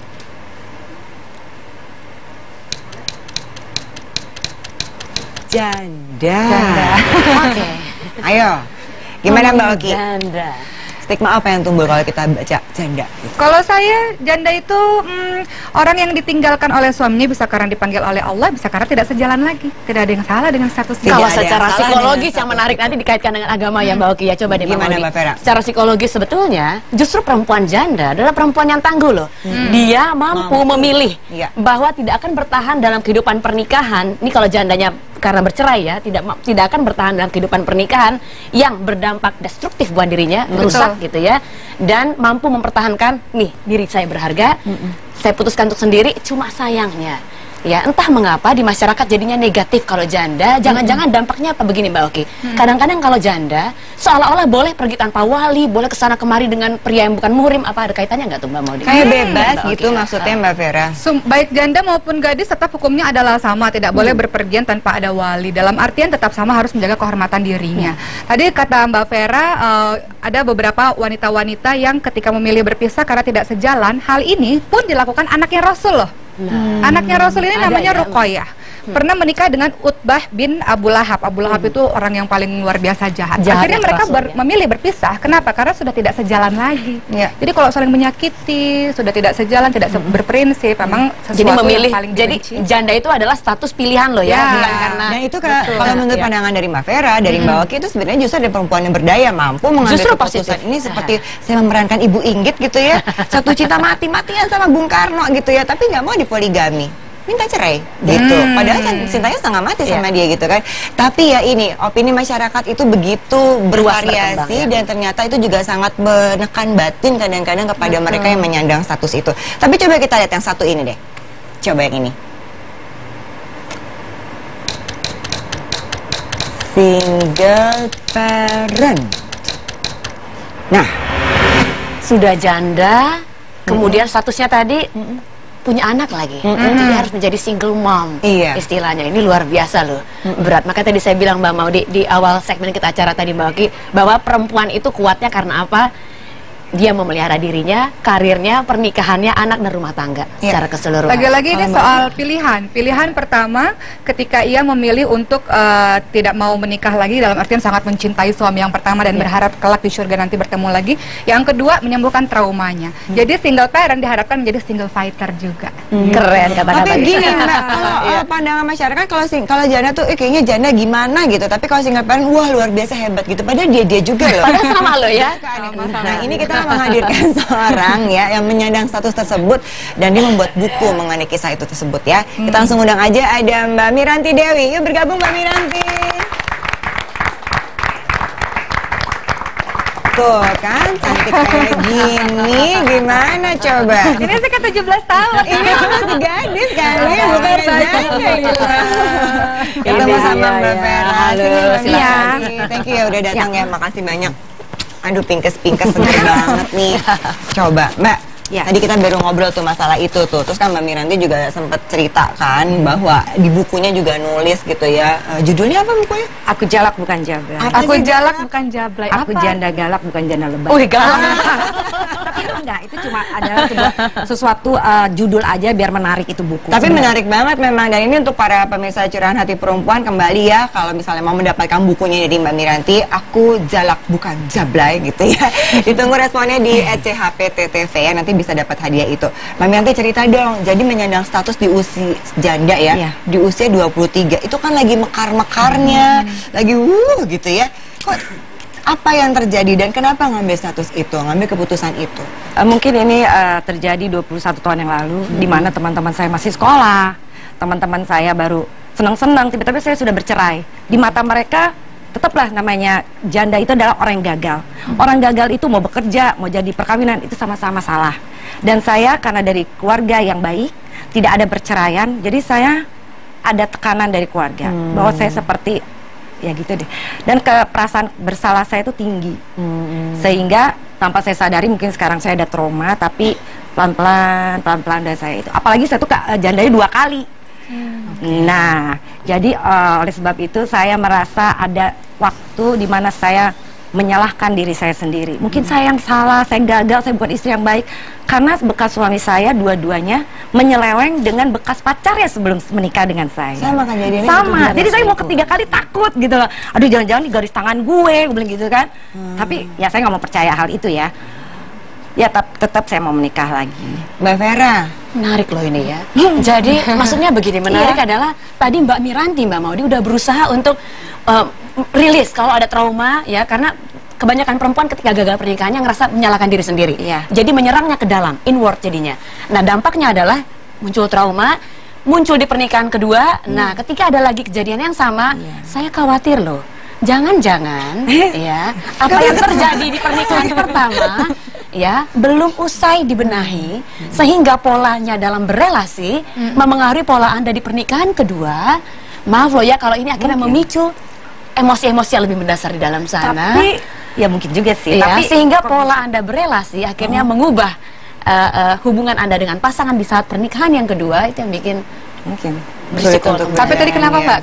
Janda. Oke. Ayo. Gimana Mbak Oki? Janda. Stigma apa yang tumbuh kalau kita baca janda? Kalau saya, janda itu orang yang ditinggalkan oleh suaminya, bisa karena dipanggil oleh Allah, bisa karena tidak sejalan lagi. Tidak ada yang salah dengan status dia. Kalau secara psikologis yang menarik nanti dikaitkan dengan agama ya Mbak Oki ya. Coba deh Gimana Mbak Vera? Secara psikologis sebetulnya justru perempuan janda adalah perempuan yang tangguh loh. Dia mampu memilih bahwa tidak akan bertahan dalam kehidupan pernikahan. Ini kalau jandanya karena bercerai ya, tidak akan bertahan dalam kehidupan pernikahan yang berdampak destruktif buat dirinya, merusak gitu ya, dan mampu mempertahankan nih diri saya berharga, saya putuskan untuk sendiri. Cuma sayangnya ya, entah mengapa di masyarakat jadinya negatif kalau janda. Jangan-jangan dampaknya apa begini Mbak Oki? Kadang-kadang kalau janda seolah-olah boleh pergi tanpa wali, boleh kesana kemari dengan pria yang bukan muhrim. Apa ada kaitannya nggak tuh Mbak Maudi? Kayak bebas gitu maksudnya Mbak Vera. Baik janda maupun gadis tetap hukumnya adalah sama, tidak boleh berpergian tanpa ada wali. Dalam artian tetap sama harus menjaga kehormatan dirinya. Tadi kata Mbak Vera, ada beberapa wanita-wanita yang ketika memilih berpisah karena tidak sejalan. Hal ini pun dilakukan anaknya Rasul loh. Anaknya Rasul ini namanya Ruqayyah. Pernah menikah dengan Utbah bin Abu Lahab. Abu Lahab itu orang yang paling luar biasa jahat. Akhirnya mereka memilih berpisah. Kenapa? Karena sudah tidak sejalan lagi. Jadi kalau saling menyakiti, sudah tidak sejalan, tidak berprinsip, memang sesuatu jadi memilih, yang paling jadi dibenci. Janda itu adalah status pilihan loh ya, bukan karena. Dan itu kalau menurut pandangan dari Mbak Vera, dari Mbak Oki, itu sebenarnya justru ada perempuan yang berdaya, mampu mengambil keputusan ini. Seperti saya memerankan Ibu Inggit gitu ya, satu cinta mati-matian sama Bung Karno gitu ya, tapi nggak mau dipoligami, minta cerai gitu. Padahal kan cintanya setengah mati sama dia gitu kan. Tapi ya ini opini masyarakat itu begitu bervariasi, dan ternyata itu juga sangat menekan batin kadang-kadang kepada mereka yang menyandang status itu. Tapi coba kita lihat yang satu ini deh. Coba yang ini. Single parent. Nah, sudah janda, kemudian statusnya tadi punya anak lagi, jadi harus menjadi single mom, istilahnya. Ini luar biasa loh, berat. Maka tadi saya bilang Mbak Maudi di awal segmen kita acara tadi Mbak Oki, bahwa perempuan itu kuatnya karena apa? dia memelihara dirinya, karirnya, pernikahannya, anak dan rumah tangga secara keseluruhan. Lagi-lagi ini soal pilihan. Pilihan pertama ketika ia memilih untuk tidak mau menikah lagi, dalam artian sangat mencintai suami yang pertama dan berharap kelak di surga nanti bertemu lagi. Yang kedua, menyembuhkan traumanya. Jadi single parent diharapkan menjadi single fighter juga. Keren kata-kata. Tapi gini Mbak, kalau pandangan masyarakat kalau janda tuh kayaknya janda gimana gitu. Tapi kalau single parent, wah luar biasa hebat gitu. Padahal dia juga loh. Padahal sama lo ya. Nah ini kita menghadirkan seorang ya yang menyandang status tersebut dan dia membuat buku mengenai kisah itu tersebut ya. Kita langsung undang aja, ada Mbak Miranti Dewi. Yuk bergabung Mbak Miranti. Tuh kan cantik kayak gini, gimana coba? Ini saya ke 17 tahun. Ini masih gadis kan, ini bukan janda gitu. Ketemu sama Mbak Vera. Halo, silakan. Thank you ya udah datang ya, makasih banyak. Aduh, pinkes-pinkes seger banget nih. Coba, Mbak. Tadi kita baru ngobrol tuh masalah itu tuh. Terus kan Mbak Miranti juga sempat cerita kan bahwa di bukunya juga nulis gitu ya. Judulnya apa bukunya? Aku jalak bukan jablay. Aku jalak bukan jablay. Aku janda galak bukan janda lebay. Wih, galak. Tapi itu enggak, itu cuma adalah sesuatu judul aja biar menarik itu buku. Tapi menarik banget memang, dan ini untuk para pemirsa Curahan Hati Perempuan kembali ya, kalau misalnya mau mendapatkan bukunya dari Mbak Miranti, Aku Jalak Bukan Jablay gitu ya. Ditunggu responnya di @chpttv ya, nanti bisa dapat hadiah itu. Mbak Miranti cerita dong, jadi menyandang status di usia janda ya, di usia 23, itu kan lagi mekar-mekarnya, lagi gitu ya. Kok apa yang terjadi dan kenapa ngambil status itu, ngambil keputusan itu? Mungkin ini terjadi 21 tahun yang lalu, di mana teman-teman saya masih sekolah, teman-teman saya baru senang-senang, tiba-tiba saya sudah bercerai. Di mata mereka, tetaplah namanya janda itu adalah orang yang gagal. Orang gagal itu mau bekerja, mau jadi perkawinan, itu sama-sama salah. Dan saya karena dari keluarga yang baik, tidak ada perceraian, jadi saya ada tekanan dari keluarga, bahwa saya seperti ya gitu deh, dan perasaan bersalah saya itu tinggi, sehingga tanpa saya sadari mungkin sekarang saya ada trauma, tapi pelan-pelan dari saya itu, apalagi saya tuh jandanya 2 kali. Nah, jadi oleh sebab itu saya merasa ada waktu di mana saya menyalahkan diri saya sendiri. Mungkin saya yang salah, saya gagal, saya bukan istri yang baik. Karena bekas suami saya dua-duanya menyeleweng dengan bekas pacarnya sebelum menikah dengan saya. Sama kan jadinya? Sama. Jadi saya mau ketiga kali takut gitu loh. Aduh, jangan-jangan di garis tangan gue bilang gitu kan. Tapi ya saya nggak mau percaya hal itu ya. Ya tetap saya mau menikah lagi. Mbak Vera, menarik loh ini ya. Jadi maksudnya begini, menarik adalah tadi Mbak Miranti, Mbak Maudi udah berusaha untuk rilis kalau ada trauma ya, karena kebanyakan perempuan ketika gagal pernikahannya ngerasa menyalahkan diri sendiri. Jadi menyerangnya ke dalam, inward jadinya. Nah, dampaknya adalah muncul trauma, muncul di pernikahan kedua. Nah, ketika ada lagi kejadian yang sama, saya khawatir loh. Jangan-jangan ya, apa yang terjadi di pernikahan pertama ya belum usai dibenahi, sehingga polanya dalam berelasi memengaruhi pola Anda di pernikahan kedua. Maaf loh ya kalau ini akhirnya memicu emosi-emosi yang lebih mendasar di dalam sana. Tapi ya mungkin juga sih. Ya, tapi sehingga pola Anda berelasi akhirnya mengubah hubungan Anda dengan pasangan di saat pernikahan yang kedua, itu yang bikin mungkin berisiko. Tapi tadi kenapa Mbak?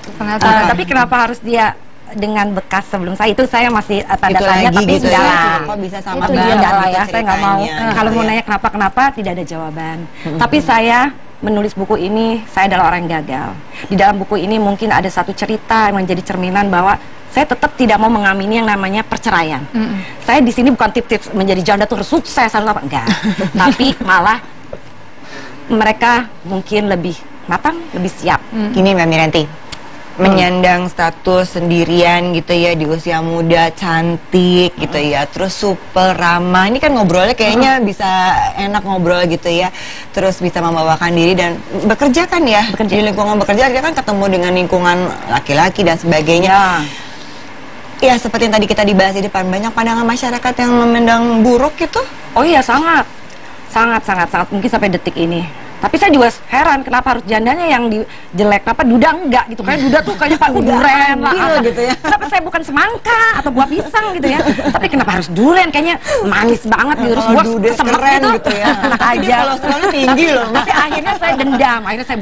Tapi kenapa harus dia dengan bekas sebelum saya, itu saya masih tanda itu tanya, lagi tapi gitu sudah ya, lah. kok bisa sama Itu banget dia enggak lah gitu ya, saya nggak mau. ceritanya, Kalau gitu mau ya. nanya kenapa tidak ada jawaban. Tapi saya menulis buku ini, saya adalah orang yang gagal. Di dalam buku ini mungkin ada satu cerita yang menjadi cerminan bahwa saya tetap tidak mau mengamini yang namanya perceraian. Saya di sini bukan tips-tips menjadi janda tuh harus sukses harus apa, enggak. Tapi malah mereka mungkin lebih matang, lebih siap. Gini Mbak Miranti, menyandang status sendirian gitu ya di usia muda, cantik gitu ya, terus super ramah. Ini kan ngobrolnya kayaknya bisa enak ngobrol gitu ya, terus bisa membawakan diri dan bekerja kan ya, di lingkungan bekerja dia kan ketemu dengan lingkungan laki-laki dan sebagainya. Ya seperti yang tadi kita dibahas di depan, banyak pandangan masyarakat yang memandang buruk gitu. Oh iya, sangat mungkin sampai detik ini. Tapi saya juga heran kenapa harus jandanya yang jelek, kenapa duda enggak gitu. Kayak duda tuh kayaknya Pak duren lah gitu ya. Kenapa saya bukan semangka atau buah pisang gitu ya. Tapi kenapa harus duren, kayaknya manis banget gitu. Terus buah semek keren gitu ya. enak aja. Kolesterolnya tinggi loh. Tapi akhirnya saya dendam, akhirnya saya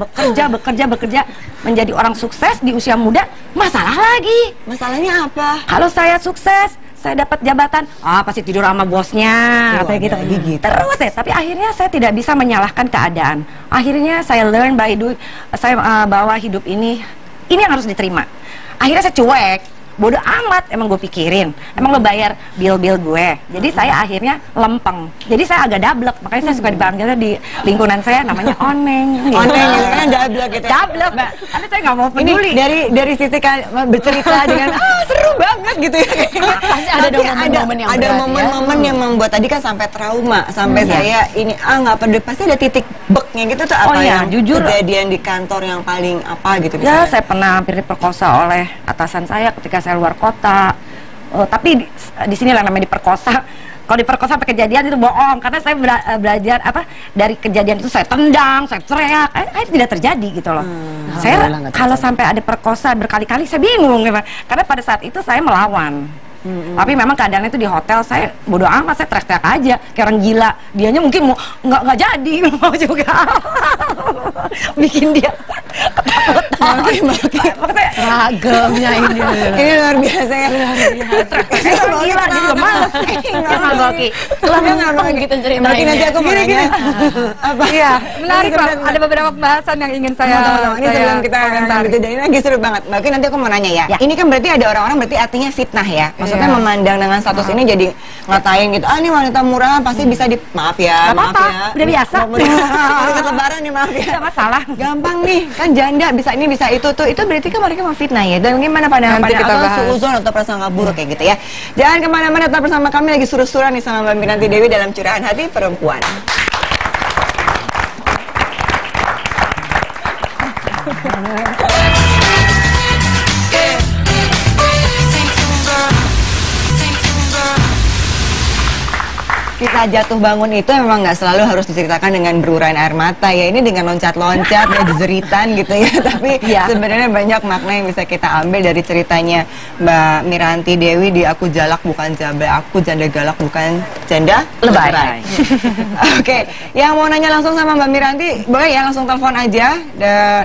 bekerja menjadi orang sukses di usia muda. Masalah lagi. Masalahnya apa? Kalau saya sukses, saya dapat jabatan, pasti tidur sama bosnya, katanya gitu. Terus ya, tapi akhirnya saya tidak bisa menyalahkan keadaan. Akhirnya saya learn by doing, saya bawa hidup ini yang harus diterima. Akhirnya saya cuek. Bodoh amat, emang gue pikirin, emang lo bayar bil-bil gue. Jadi saya akhirnya lempeng. Jadi saya agak dablek, makanya saya suka dipanggilnya di lingkunan saya namanya oneng. Oneng gitu kan, dablek gitu. Dablek, tapi saya nggak mau peduli. Ini dari sisi bercerita dengan seru banget gitu ya. Pasti ada momen-momen yang ada berat, momen-momen yang membuat tadi kan sampai trauma, sampai saya ini nggak peduli, pasti ada titik beknya gitu tuh apa yang jujur kejadian di kantor yang paling apa gitu ya, misalnya. saya pernah hampir diperkosa oleh atasan saya ketika saya luar kota. Tapi di sini lah namanya diperkosa. Kalau diperkosa sampai kejadian itu bohong, karena saya belajar dari kejadian itu saya tendang, saya teriak, tidak terjadi gitu loh. Saya kalau sampai ada perkosa berkali-kali saya bingung gitu. Karena pada saat itu saya melawan. Tapi memang keadaannya itu di hotel, saya bodo amat, saya teriak-teriak aja kayak orang gila. Dianya mungkin mau nggak jadi mau juga bikin dia Ragamnya ini luar biasa ya. Orang gila, dia juga males. Ngagoki. gitu cerita Berarti nanti aku mau nanya apa? Iya, menarik Pak. Ada beberapa pembahasan yang ingin saya ini sebelum kita ini lagi seru banget. Berarti nanti aku mau nanya ya. Ini kan berarti ada orang-orang berarti artinya fitnah ya. Maksudnya memandang dengan status ini jadi ngatain gitu. Ini wanita murahan pasti bisa maaf ya. Udah biasa. Dekat lebaran nih, maaf ya. Tidak masalah. Gampang nih, kan janda bisa ini bisa itu tuh. Itu berarti kan mereka memfitnah ya. Dan gimana pandangan atau suuzon atau prasangka buruk kayak gitu ya. Jangan kemana-mana, tetap bersama kami lagi suruh-suruhan nih sama Mbak Miranti Dewi dalam Curahan Hati Perempuan. Kita jatuh bangun itu memang nggak selalu harus diceritakan dengan berurayan air mata ya. Ini dengan loncat-loncat ya, jeritan gitu ya. Tapi sebenarnya banyak makna yang bisa kita ambil dari ceritanya Mbak Miranti Dewi di Aku Jalak Bukan Jablay, Aku Janda Galak Bukan Janda Lebay. Oke, yang mau nanya langsung sama Mbak Miranti, boleh ya langsung telepon aja.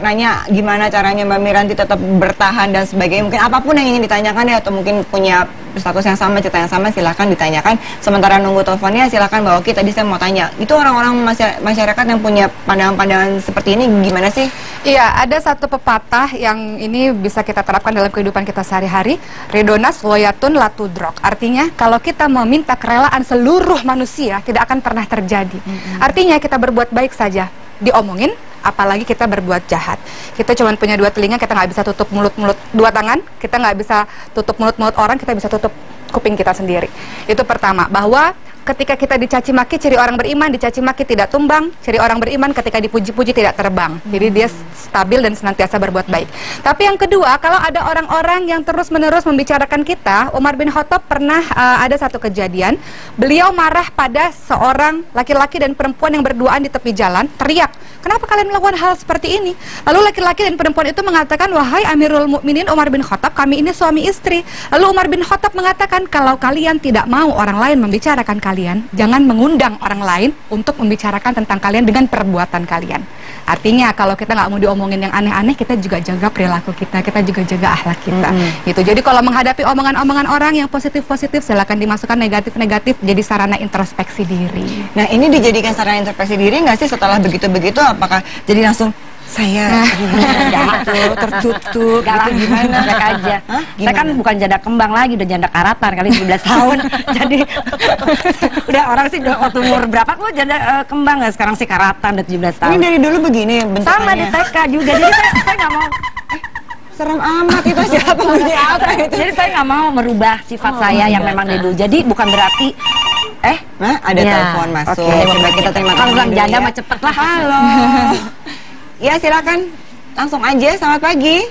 Nanya gimana caranya Mbak Miranti tetap bertahan dan sebagainya. Mungkin apapun yang ingin ditanyakan ya, atau mungkin punya status yang sama, cerita yang sama, silahkan ditanyakan. Sementara nunggu teleponnya, silahkan Mbak Oki. Tadi saya mau tanya, itu orang-orang masyarakat yang punya pandangan-pandangan seperti ini gimana sih? Iya, ada satu pepatah yang ini bisa kita terapkan dalam kehidupan kita sehari-hari. Redonas loyatun latudrok. Artinya, kalau kita meminta kerelaan seluruh manusia, tidak akan pernah terjadi. Artinya, kita berbuat baik saja, diomongin, apalagi kita berbuat jahat. Kita cuma punya dua telinga, kita nggak bisa tutup mulut-mulut, dua tangan, kita nggak bisa tutup mulut-mulut orang, kita bisa tutup kuping kita sendiri. Itu pertama, bahwa ketika kita dicaci maki, ciri orang beriman, dicaci maki tidak tumbang, ciri orang beriman ketika dipuji-puji tidak terbang. Jadi dia stabil dan senantiasa berbuat baik. Tapi yang kedua, kalau ada orang-orang yang terus-menerus membicarakan kita, Umar bin Khattab pernah ada satu kejadian, beliau marah pada seorang laki-laki dan perempuan yang berduaan di tepi jalan, teriak, kenapa kalian melakukan hal seperti ini? Lalu laki-laki dan perempuan itu mengatakan, wahai Amirul Mukminin Umar bin Khattab, kami ini suami istri. Lalu Umar bin Khattab mengatakan, kalau kalian tidak mau orang lain membicarakan kalian, jangan mengundang orang lain untuk membicarakan tentang kalian dengan perbuatan kalian. Artinya kalau kita nggak mau diomongin yang aneh-aneh, kita juga jaga perilaku kita, kita juga jaga akhlak kita. Gitu. Jadi kalau menghadapi omongan-omongan orang yang positif-positif, silakan dimasukkan negatif-negatif jadi sarana introspeksi diri. Nah, ini dijadikan sarana introspeksi diri nggak sih setelah begitu-begitu? Apakah jadi langsung saya tertutup gitu, gimana aja. Saya kan bukan janda kembang lagi, udah janda karatan kali 17 tahun. Jadi udah orang sih waktu umur berapa tuh janda kembang, nggak sekarang sih karatan udah 17 tahun. Ini dari dulu begini bentukannya. Sama di TK juga. Jadi saya nggak mau serem amat itu siapa Jadi saya nggak mau merubah sifat saya yang memang dari dulu. Jadi bukan berarti ada telepon masuk. Coba kita terima kasih. Kalau bilang janda mah cepet lah. Halo. Ya silakan, langsung aja. Selamat pagi.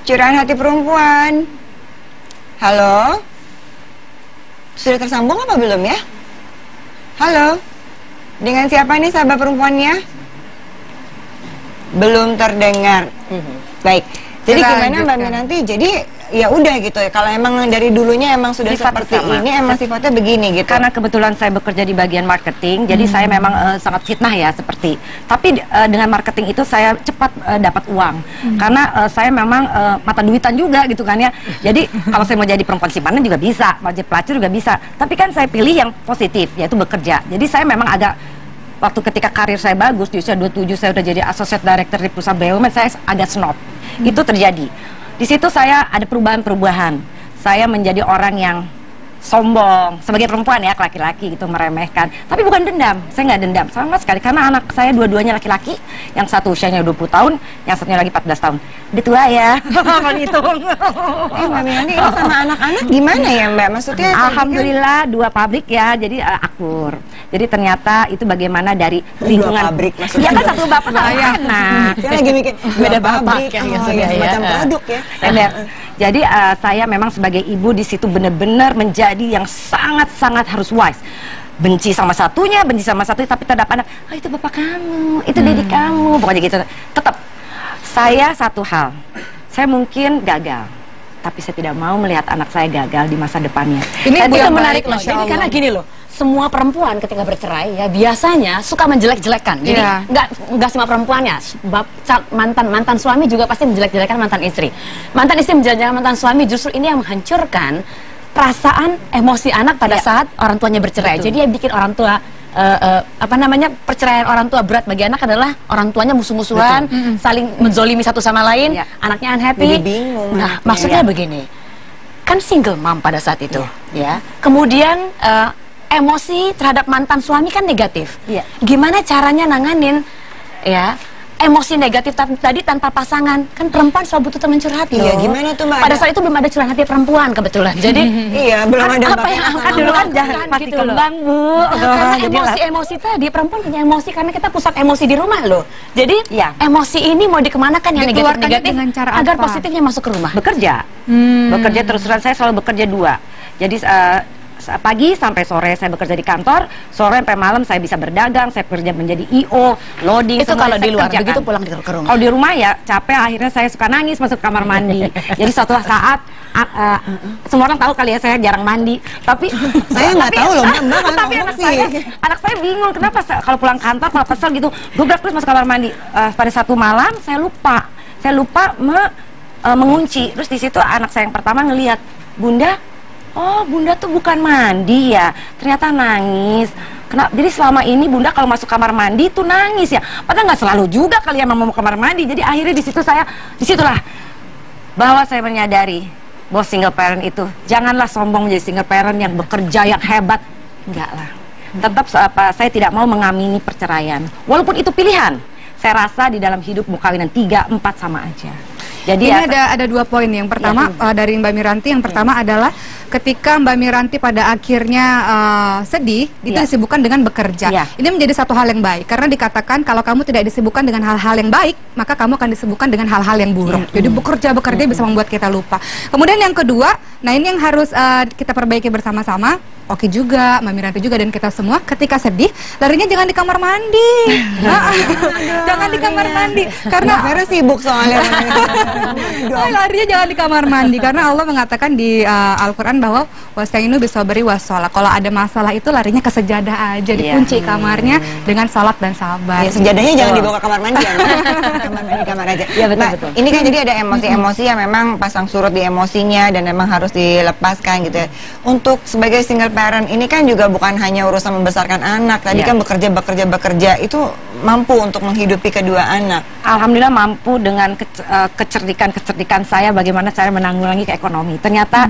Curahan Hati Perempuan. Halo. Sudah tersambung apa belum ya? Halo. Dengan siapa nih sahabat perempuannya? Belum terdengar. Baik. Jadi gimana Mbak Miranti? Jadi ya udah gitu ya. Kalau emang dari dulunya emang sudah Sifat seperti sama. ini, emang sifatnya begini gitu. Karena kebetulan saya bekerja di bagian marketing, jadi saya memang sangat fitnah ya seperti. Tapi dengan marketing itu saya cepat dapat uang. Karena saya memang mata duitan juga gitu kan ya. Jadi kalau saya mau jadi perempuan simpanan juga bisa, mau jadi pelacur juga bisa. Tapi kan saya pilih yang positif, yaitu bekerja. Jadi saya memang agak waktu ketika karir saya bagus di usia 27 saya udah jadi associate director di perusahaan BUMN, saya agak snob. Itu terjadi. Di situ saya ada perubahan-perubahan. Saya menjadi orang yang sombong sebagai perempuan ya, laki-laki gitu, meremehkan. Tapi bukan dendam, saya nggak dendam sama sekali karena anak saya dua-duanya laki-laki. Yang satu usianya 20 tahun, yang satunya lagi 14 tahun. Udah tua ya, kalau dihitung. Mbak Miani ini sama anak-anak gimana ya Mbak? Maksudnya Alhamdulillah dua pabrik ya, jadi akur. Jadi ternyata itu bagaimana dari lingkungan pabrik maksudnya. Ya kan satu bapak sama anak. Saya lagi mikir beda pabrik kan ya, semacam produk ya. Ember. Jadi saya memang sebagai ibu di situ benar-benar menjadi yang sangat-sangat harus wise. Benci sama satunya, tapi terhadap anak, oh itu bapak kamu, itu deddy kamu, pokoknya gitu. Tetap saya satu hal, saya mungkin gagal, tapi saya tidak mau melihat anak saya gagal di masa depannya. Ini Saya menarik loh. Masya Jadi Allah. karena gini loh, semua perempuan ketika bercerai ya biasanya suka menjelek-jelekan. Jadi Iya. nggak semua perempuannya, mantan suami juga pasti menjelek-jelekan mantan istri. Mantan istri menjelek-jelekan mantan suami, justru ini yang menghancurkan perasaan emosi anak pada saat orang tuanya bercerai. Betul. Jadi yang bikin orang tua perceraian orang tua berat bagi anak adalah orang tuanya musuh-musuhan, saling menzolimi satu sama lain, Iya. anaknya unhappy. Jadi bingung Nah, anaknya, maksudnya ya. begini, kan single mom pada saat itu, ya. Kemudian emosi terhadap mantan suami kan negatif. Iya. Gimana caranya nanganin, ya? Emosi negatif tadi tanpa pasangan, kan perempuan selalu butuh teman curhat loh. Iya, gimana tuh, Mbak? Pada saat itu belum ada curahan hati perempuan kebetulan. Jadi Iya, belum ada apa yang akan Dulu kan jangan dilakukan pasti gitu loh. kembang bu. Karena Jadi emosi-emosi tadi, perempuan punya emosi karena kita pusat emosi di rumah loh. Jadi Iya. emosi ini mau dikemanakan yang Dikeluarkannya negatif-negatif dengan cara agar apa? positifnya masuk ke rumah. bekerja, bekerja terus terang. Saya selalu bekerja dua. Jadi pagi sampai sore saya bekerja di kantor, sore sampai malam saya bisa berdagang, saya kerja menjadi IO, loading. Itu semua kalau saya di luar, kerjakan. begitu pulang ke rumah. Kalau di rumah ya capek, akhirnya saya suka nangis masuk kamar mandi. Jadi suatu saat semua orang tahu kali ya saya jarang mandi, tapi Saya nggak tahu loh, Mbak kan tapi ngomong anak saya bingung kenapa kalau pulang kantor malah kesel gitu, dobrak terus masuk kamar mandi. Pada satu malam saya lupa mengunci. Terus di situ anak saya yang pertama ngelihat, Bunda, oh Bunda tuh bukan mandi ya, ternyata nangis. Jadi selama ini Bunda kalau masuk kamar mandi tuh nangis ya. Padahal nggak selalu juga kali ya mau kamar mandi. Jadi akhirnya disitulah bahwa saya menyadari bahwa single parent itu janganlah sombong menjadi single parent yang bekerja yang hebat. Enggak lah. Tetap saya tidak mau mengamini perceraian. Walaupun itu pilihan. Saya rasa di dalam hidup mau kawinan 3, 4 sama aja. Jadi Ini ada dua poin. Yang pertama dari Mbak Miranti, yang pertama adalah ketika Mbak Miranti pada akhirnya sedih, itu Iya. disibukkan dengan bekerja. Iya. Ini menjadi satu hal yang baik karena dikatakan kalau kamu tidak disibukkan dengan hal-hal yang baik, maka kamu akan disibukkan dengan hal-hal yang buruk. Jadi bekerja bisa membuat kita lupa. Kemudian yang kedua, nah ini yang harus kita perbaiki bersama-sama. Oke juga, Mbak Miranti juga dan kita semua ketika sedih, larinya jangan di kamar mandi. Jangan di kamar mandi karena Mbak Vera sibuk soalnya. larinya jangan di kamar mandi karena Allah mengatakan di Al-Quran bahwa wasta'inu bisobri wassalah. Kalau ada masalah itu larinya ke sejadah aja, dikunci kamarnya dengan salat dan sabar. Ya, sejadahnya jangan dibawa ke kamar mandi ya, Mbak. kamar aja. Iya, betul, Mbak, betul. ini kan jadi ada emosi-emosi yang memang pasang surut di emosinya dan memang harus dilepaskan gitu ya. Untuk sebagai single parent ini kan juga bukan hanya urusan membesarkan anak. Tadi Iya. kan bekerja itu mampu untuk menghidupi kedua anak. Alhamdulillah mampu dengan kecerdikan saya bagaimana saya menanggulangi ke ekonomi. Ternyata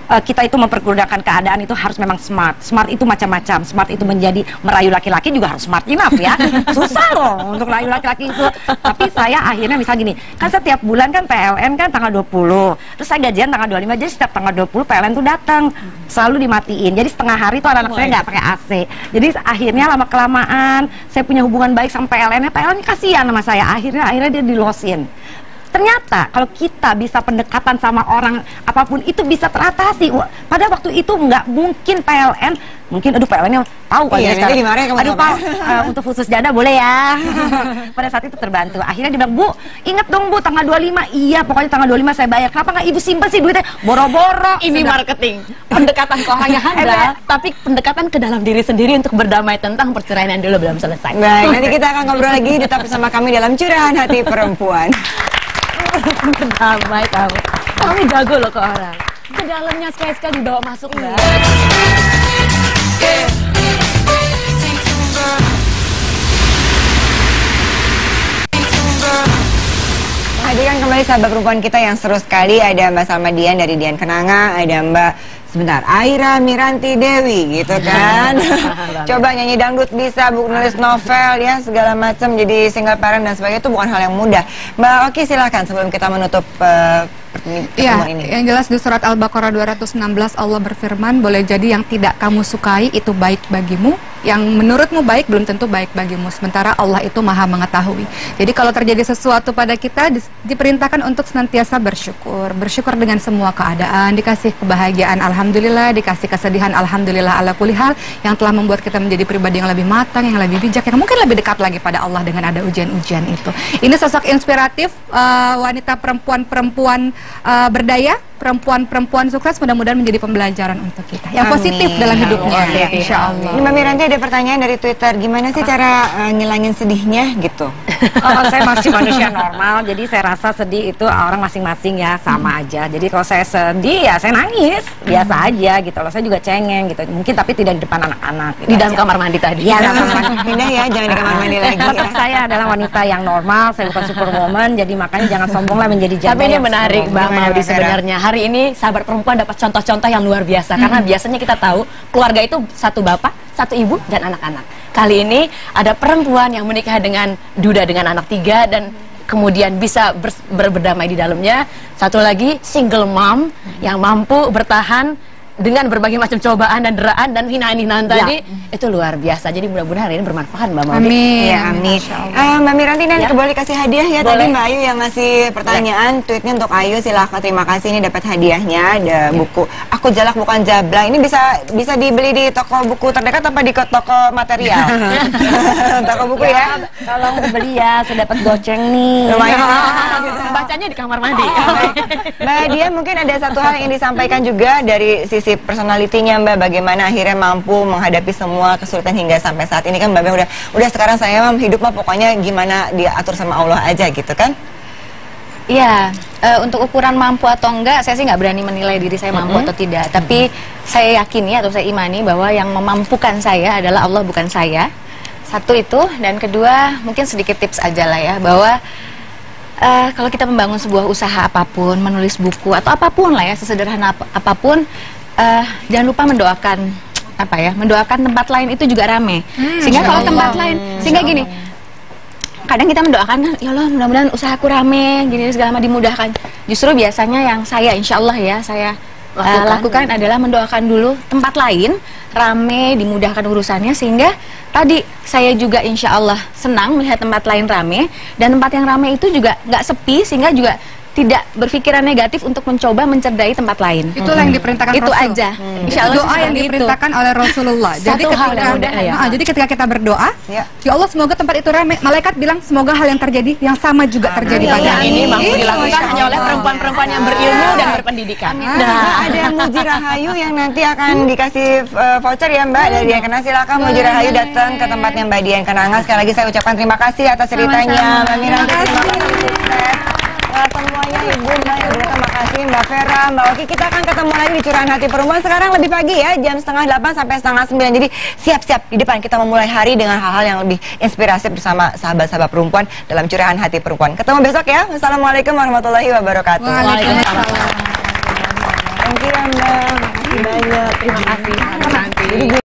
kita itu mempergunakan keadaan itu harus memang smart. Smart itu macam-macam. Smart itu menjadi merayu laki-laki juga harus smart enough ya. Susah loh untuk merayu laki-laki itu. Tapi saya akhirnya misal gini, kan setiap bulan kan PLN kan tanggal 20. Terus saya gajian tanggal 25, jadi setiap tanggal 20 PLN tuh datang. Selalu dimatiin. Jadi setengah hari tuh anak-anak saya nggak pakai AC. Jadi akhirnya lama-kelamaan saya punya hubungan baik sama PLN-nya. PLN kasihan sama saya. Akhirnya dia dilosin. Ternyata kalau kita bisa pendekatan sama orang apapun itu bisa teratasi. Pada waktu itu nggak mungkin PLN, mungkin aduh PLN-nya tahu Iya, nanti dimarahin kamu aduh sama Pak, untuk khusus janda boleh ya. Pada saat itu terbantu. Akhirnya dia bilang, Bu, ingat dong Bu, tanggal 25. Iya, pokoknya tanggal 25 saya bayar. Kenapa nggak Ibu simpen sih duitnya? Boro-boro. Ini marketing, pendekatan kok hanya handal, tapi pendekatan ke dalam diri sendiri untuk berdamai tentang perceraian yang dulu belum selesai. Baik, nanti kita akan ngobrol lagi, tetap bersama kami dalam Curahan Hati Perempuan. Berdamai kamu jago loh ke orang. Ke dalamnya sekali-sekali dibawa masuk Mbak. Hadirkan kembali sahabat perempuan kita yang seru sekali. Ada Mbak Salma Dian dari Dian Kenanga, ada Mbak Aira Miranti Dewi gitu kan. Coba nyanyi dangdut bisa, nulis novel ya segala macam, jadi single parent dan sebagainya itu bukan hal yang mudah. Mbak Oki silakan sebelum kita menutup pertemuan ini. Yang jelas di surat Al-Baqarah 216 Allah berfirman, boleh jadi yang tidak kamu sukai itu baik bagimu, yang menurutmu baik belum tentu baik bagimu, sementara Allah itu maha mengetahui. Jadi kalau terjadi sesuatu pada kita diperintahkan untuk senantiasa bersyukur dengan semua keadaan, dikasih kebahagiaan alhamdulillah, dikasih kesedihan alhamdulillah ala kulli hal, yang telah membuat kita menjadi pribadi yang lebih matang, yang lebih bijak, yang mungkin lebih dekat lagi pada Allah dengan ada ujian-ujian itu. Ini sosok inspiratif, wanita perempuan berdaya, perempuan sukses, mudah-mudahan menjadi pembelajaran untuk kita yang positif dalam hidupnya, insya Allah. Ini Mbak Miranti ada pertanyaan dari Twitter, gimana sih cara ngilangin sedihnya gitu? Saya masih manusia normal, jadi saya rasa sedih itu orang masing-masing ya, sama aja. Jadi kalau saya sedih ya saya nangis, biasa aja gitu loh. Saya juga cengeng gitu, mungkin tapi tidak di depan anak-anak gitu. Di dalam kamar mandi tadi. Iya, dalam kamar mandi. Pindah ya, jangan di kamar mandi lagi ya. Tetap saya adalah wanita yang normal, saya bukan superwoman, jadi makanya jangan sombong lah menjadi janda. Tapi ini yang menarik sombong. Mbak Maudi sebenarnya. Hari ini sahabat perempuan dapat contoh-contoh yang luar biasa, karena biasanya kita tahu keluarga itu satu bapak, satu ibu, dan anak-anak. Kali ini ada perempuan yang menikah dengan duda dengan anak 3 dan kemudian bisa berdamai di dalamnya. Satu lagi single mom yang mampu bertahan dengan berbagai macam cobaan dan deraan dan hinaan-hinaan tadi. Itu luar biasa. Jadi mudah-mudahan hari ini bermanfaat Mbak Maudi. Amin. Ya, amin. Mbak Miranti nanti boleh kasih hadiah ya. Boleh. Tadi Mbak Ayu yang ngasih pertanyaan, tweetnya untuk Ayu, silahkan, terima kasih, ini dapat hadiahnya, ada buku Aku Jalak Bukan Jablang. Ini bisa dibeli di toko buku terdekat apa di toko material? Toko buku ya. Tolong beli ya, saya dapat goceng nih. Lumayan. Bacanya di kamar mandi. Mbak Dia, mungkin ada satu hal yang ingin disampaikan juga dari sisi personalitinya Mbak, bagaimana akhirnya mampu menghadapi semua kesulitan hingga sampai saat ini kan Mbak udah sekarang saya hidup mah pokoknya gimana diatur sama Allah aja gitu kan? Iya, untuk ukuran mampu atau enggak, saya sih nggak berani menilai diri saya mampu atau tidak. Tapi saya yakini atau saya imani bahwa yang memampukan saya adalah Allah, bukan saya. Satu itu, dan kedua mungkin sedikit tips aja lah ya, bahwa kalau kita membangun sebuah usaha apapun, menulis buku atau apapun lah ya, sesederhana apapun, jangan lupa mendoakan tempat lain itu juga rame. Sehingga kalau tempat lain, sehingga gini, kadang kita mendoakan, ya Allah mudah-mudahan usahaku rame, gini segala macam dimudahkan. Justru biasanya yang saya, insya Allah ya, saya lakukan adalah mendoakan dulu tempat lain rame, dimudahkan urusannya, sehingga tadi saya juga insya Allah senang melihat tempat lain rame, dan tempat yang rame itu juga nggak sepi, sehingga juga tidak berpikiran negatif untuk mencoba mencerdai tempat lain. Itulah yang diperintahkan itu Rasul. aja. Insya Allah doa yang diperintahkan oleh Rasulullah. Jadi jadi ketika kita berdoa, ya Allah semoga tempat itu ramai. Malaikat bilang semoga hal yang terjadi yang sama juga terjadi pada Yang ini mampu dilakukan hanya oleh perempuan-perempuan yang berilmu dan berpendidikan. Nah, ada Muji Rahayu yang nanti akan dikasih voucher ya Mbak dari Dian Kenanga. Silakan Muji Rahayu datang ke tempatnya Mbak Dian Kenanga. Sekali lagi saya ucapkan terima kasih atas ceritanya Mbak Miranti. Terima kasih sukses. Semuanya Ibu Mbak terima kasih Mbak Vera, Mbak Oki. Kita akan ketemu lagi di Curahan Hati Perempuan sekarang lebih pagi ya, jam 8:30 sampai 8:30. Jadi siap-siap di depan kita memulai hari dengan hal-hal yang lebih inspiratif bersama sahabat-sahabat perempuan dalam Curahan Hati Perempuan. Ketemu besok ya. Wassalamualaikum warahmatullahi wabarakatuh. Waalaikumsalam. Thank you Mbak. Terima kasih banyak. Terima kasih.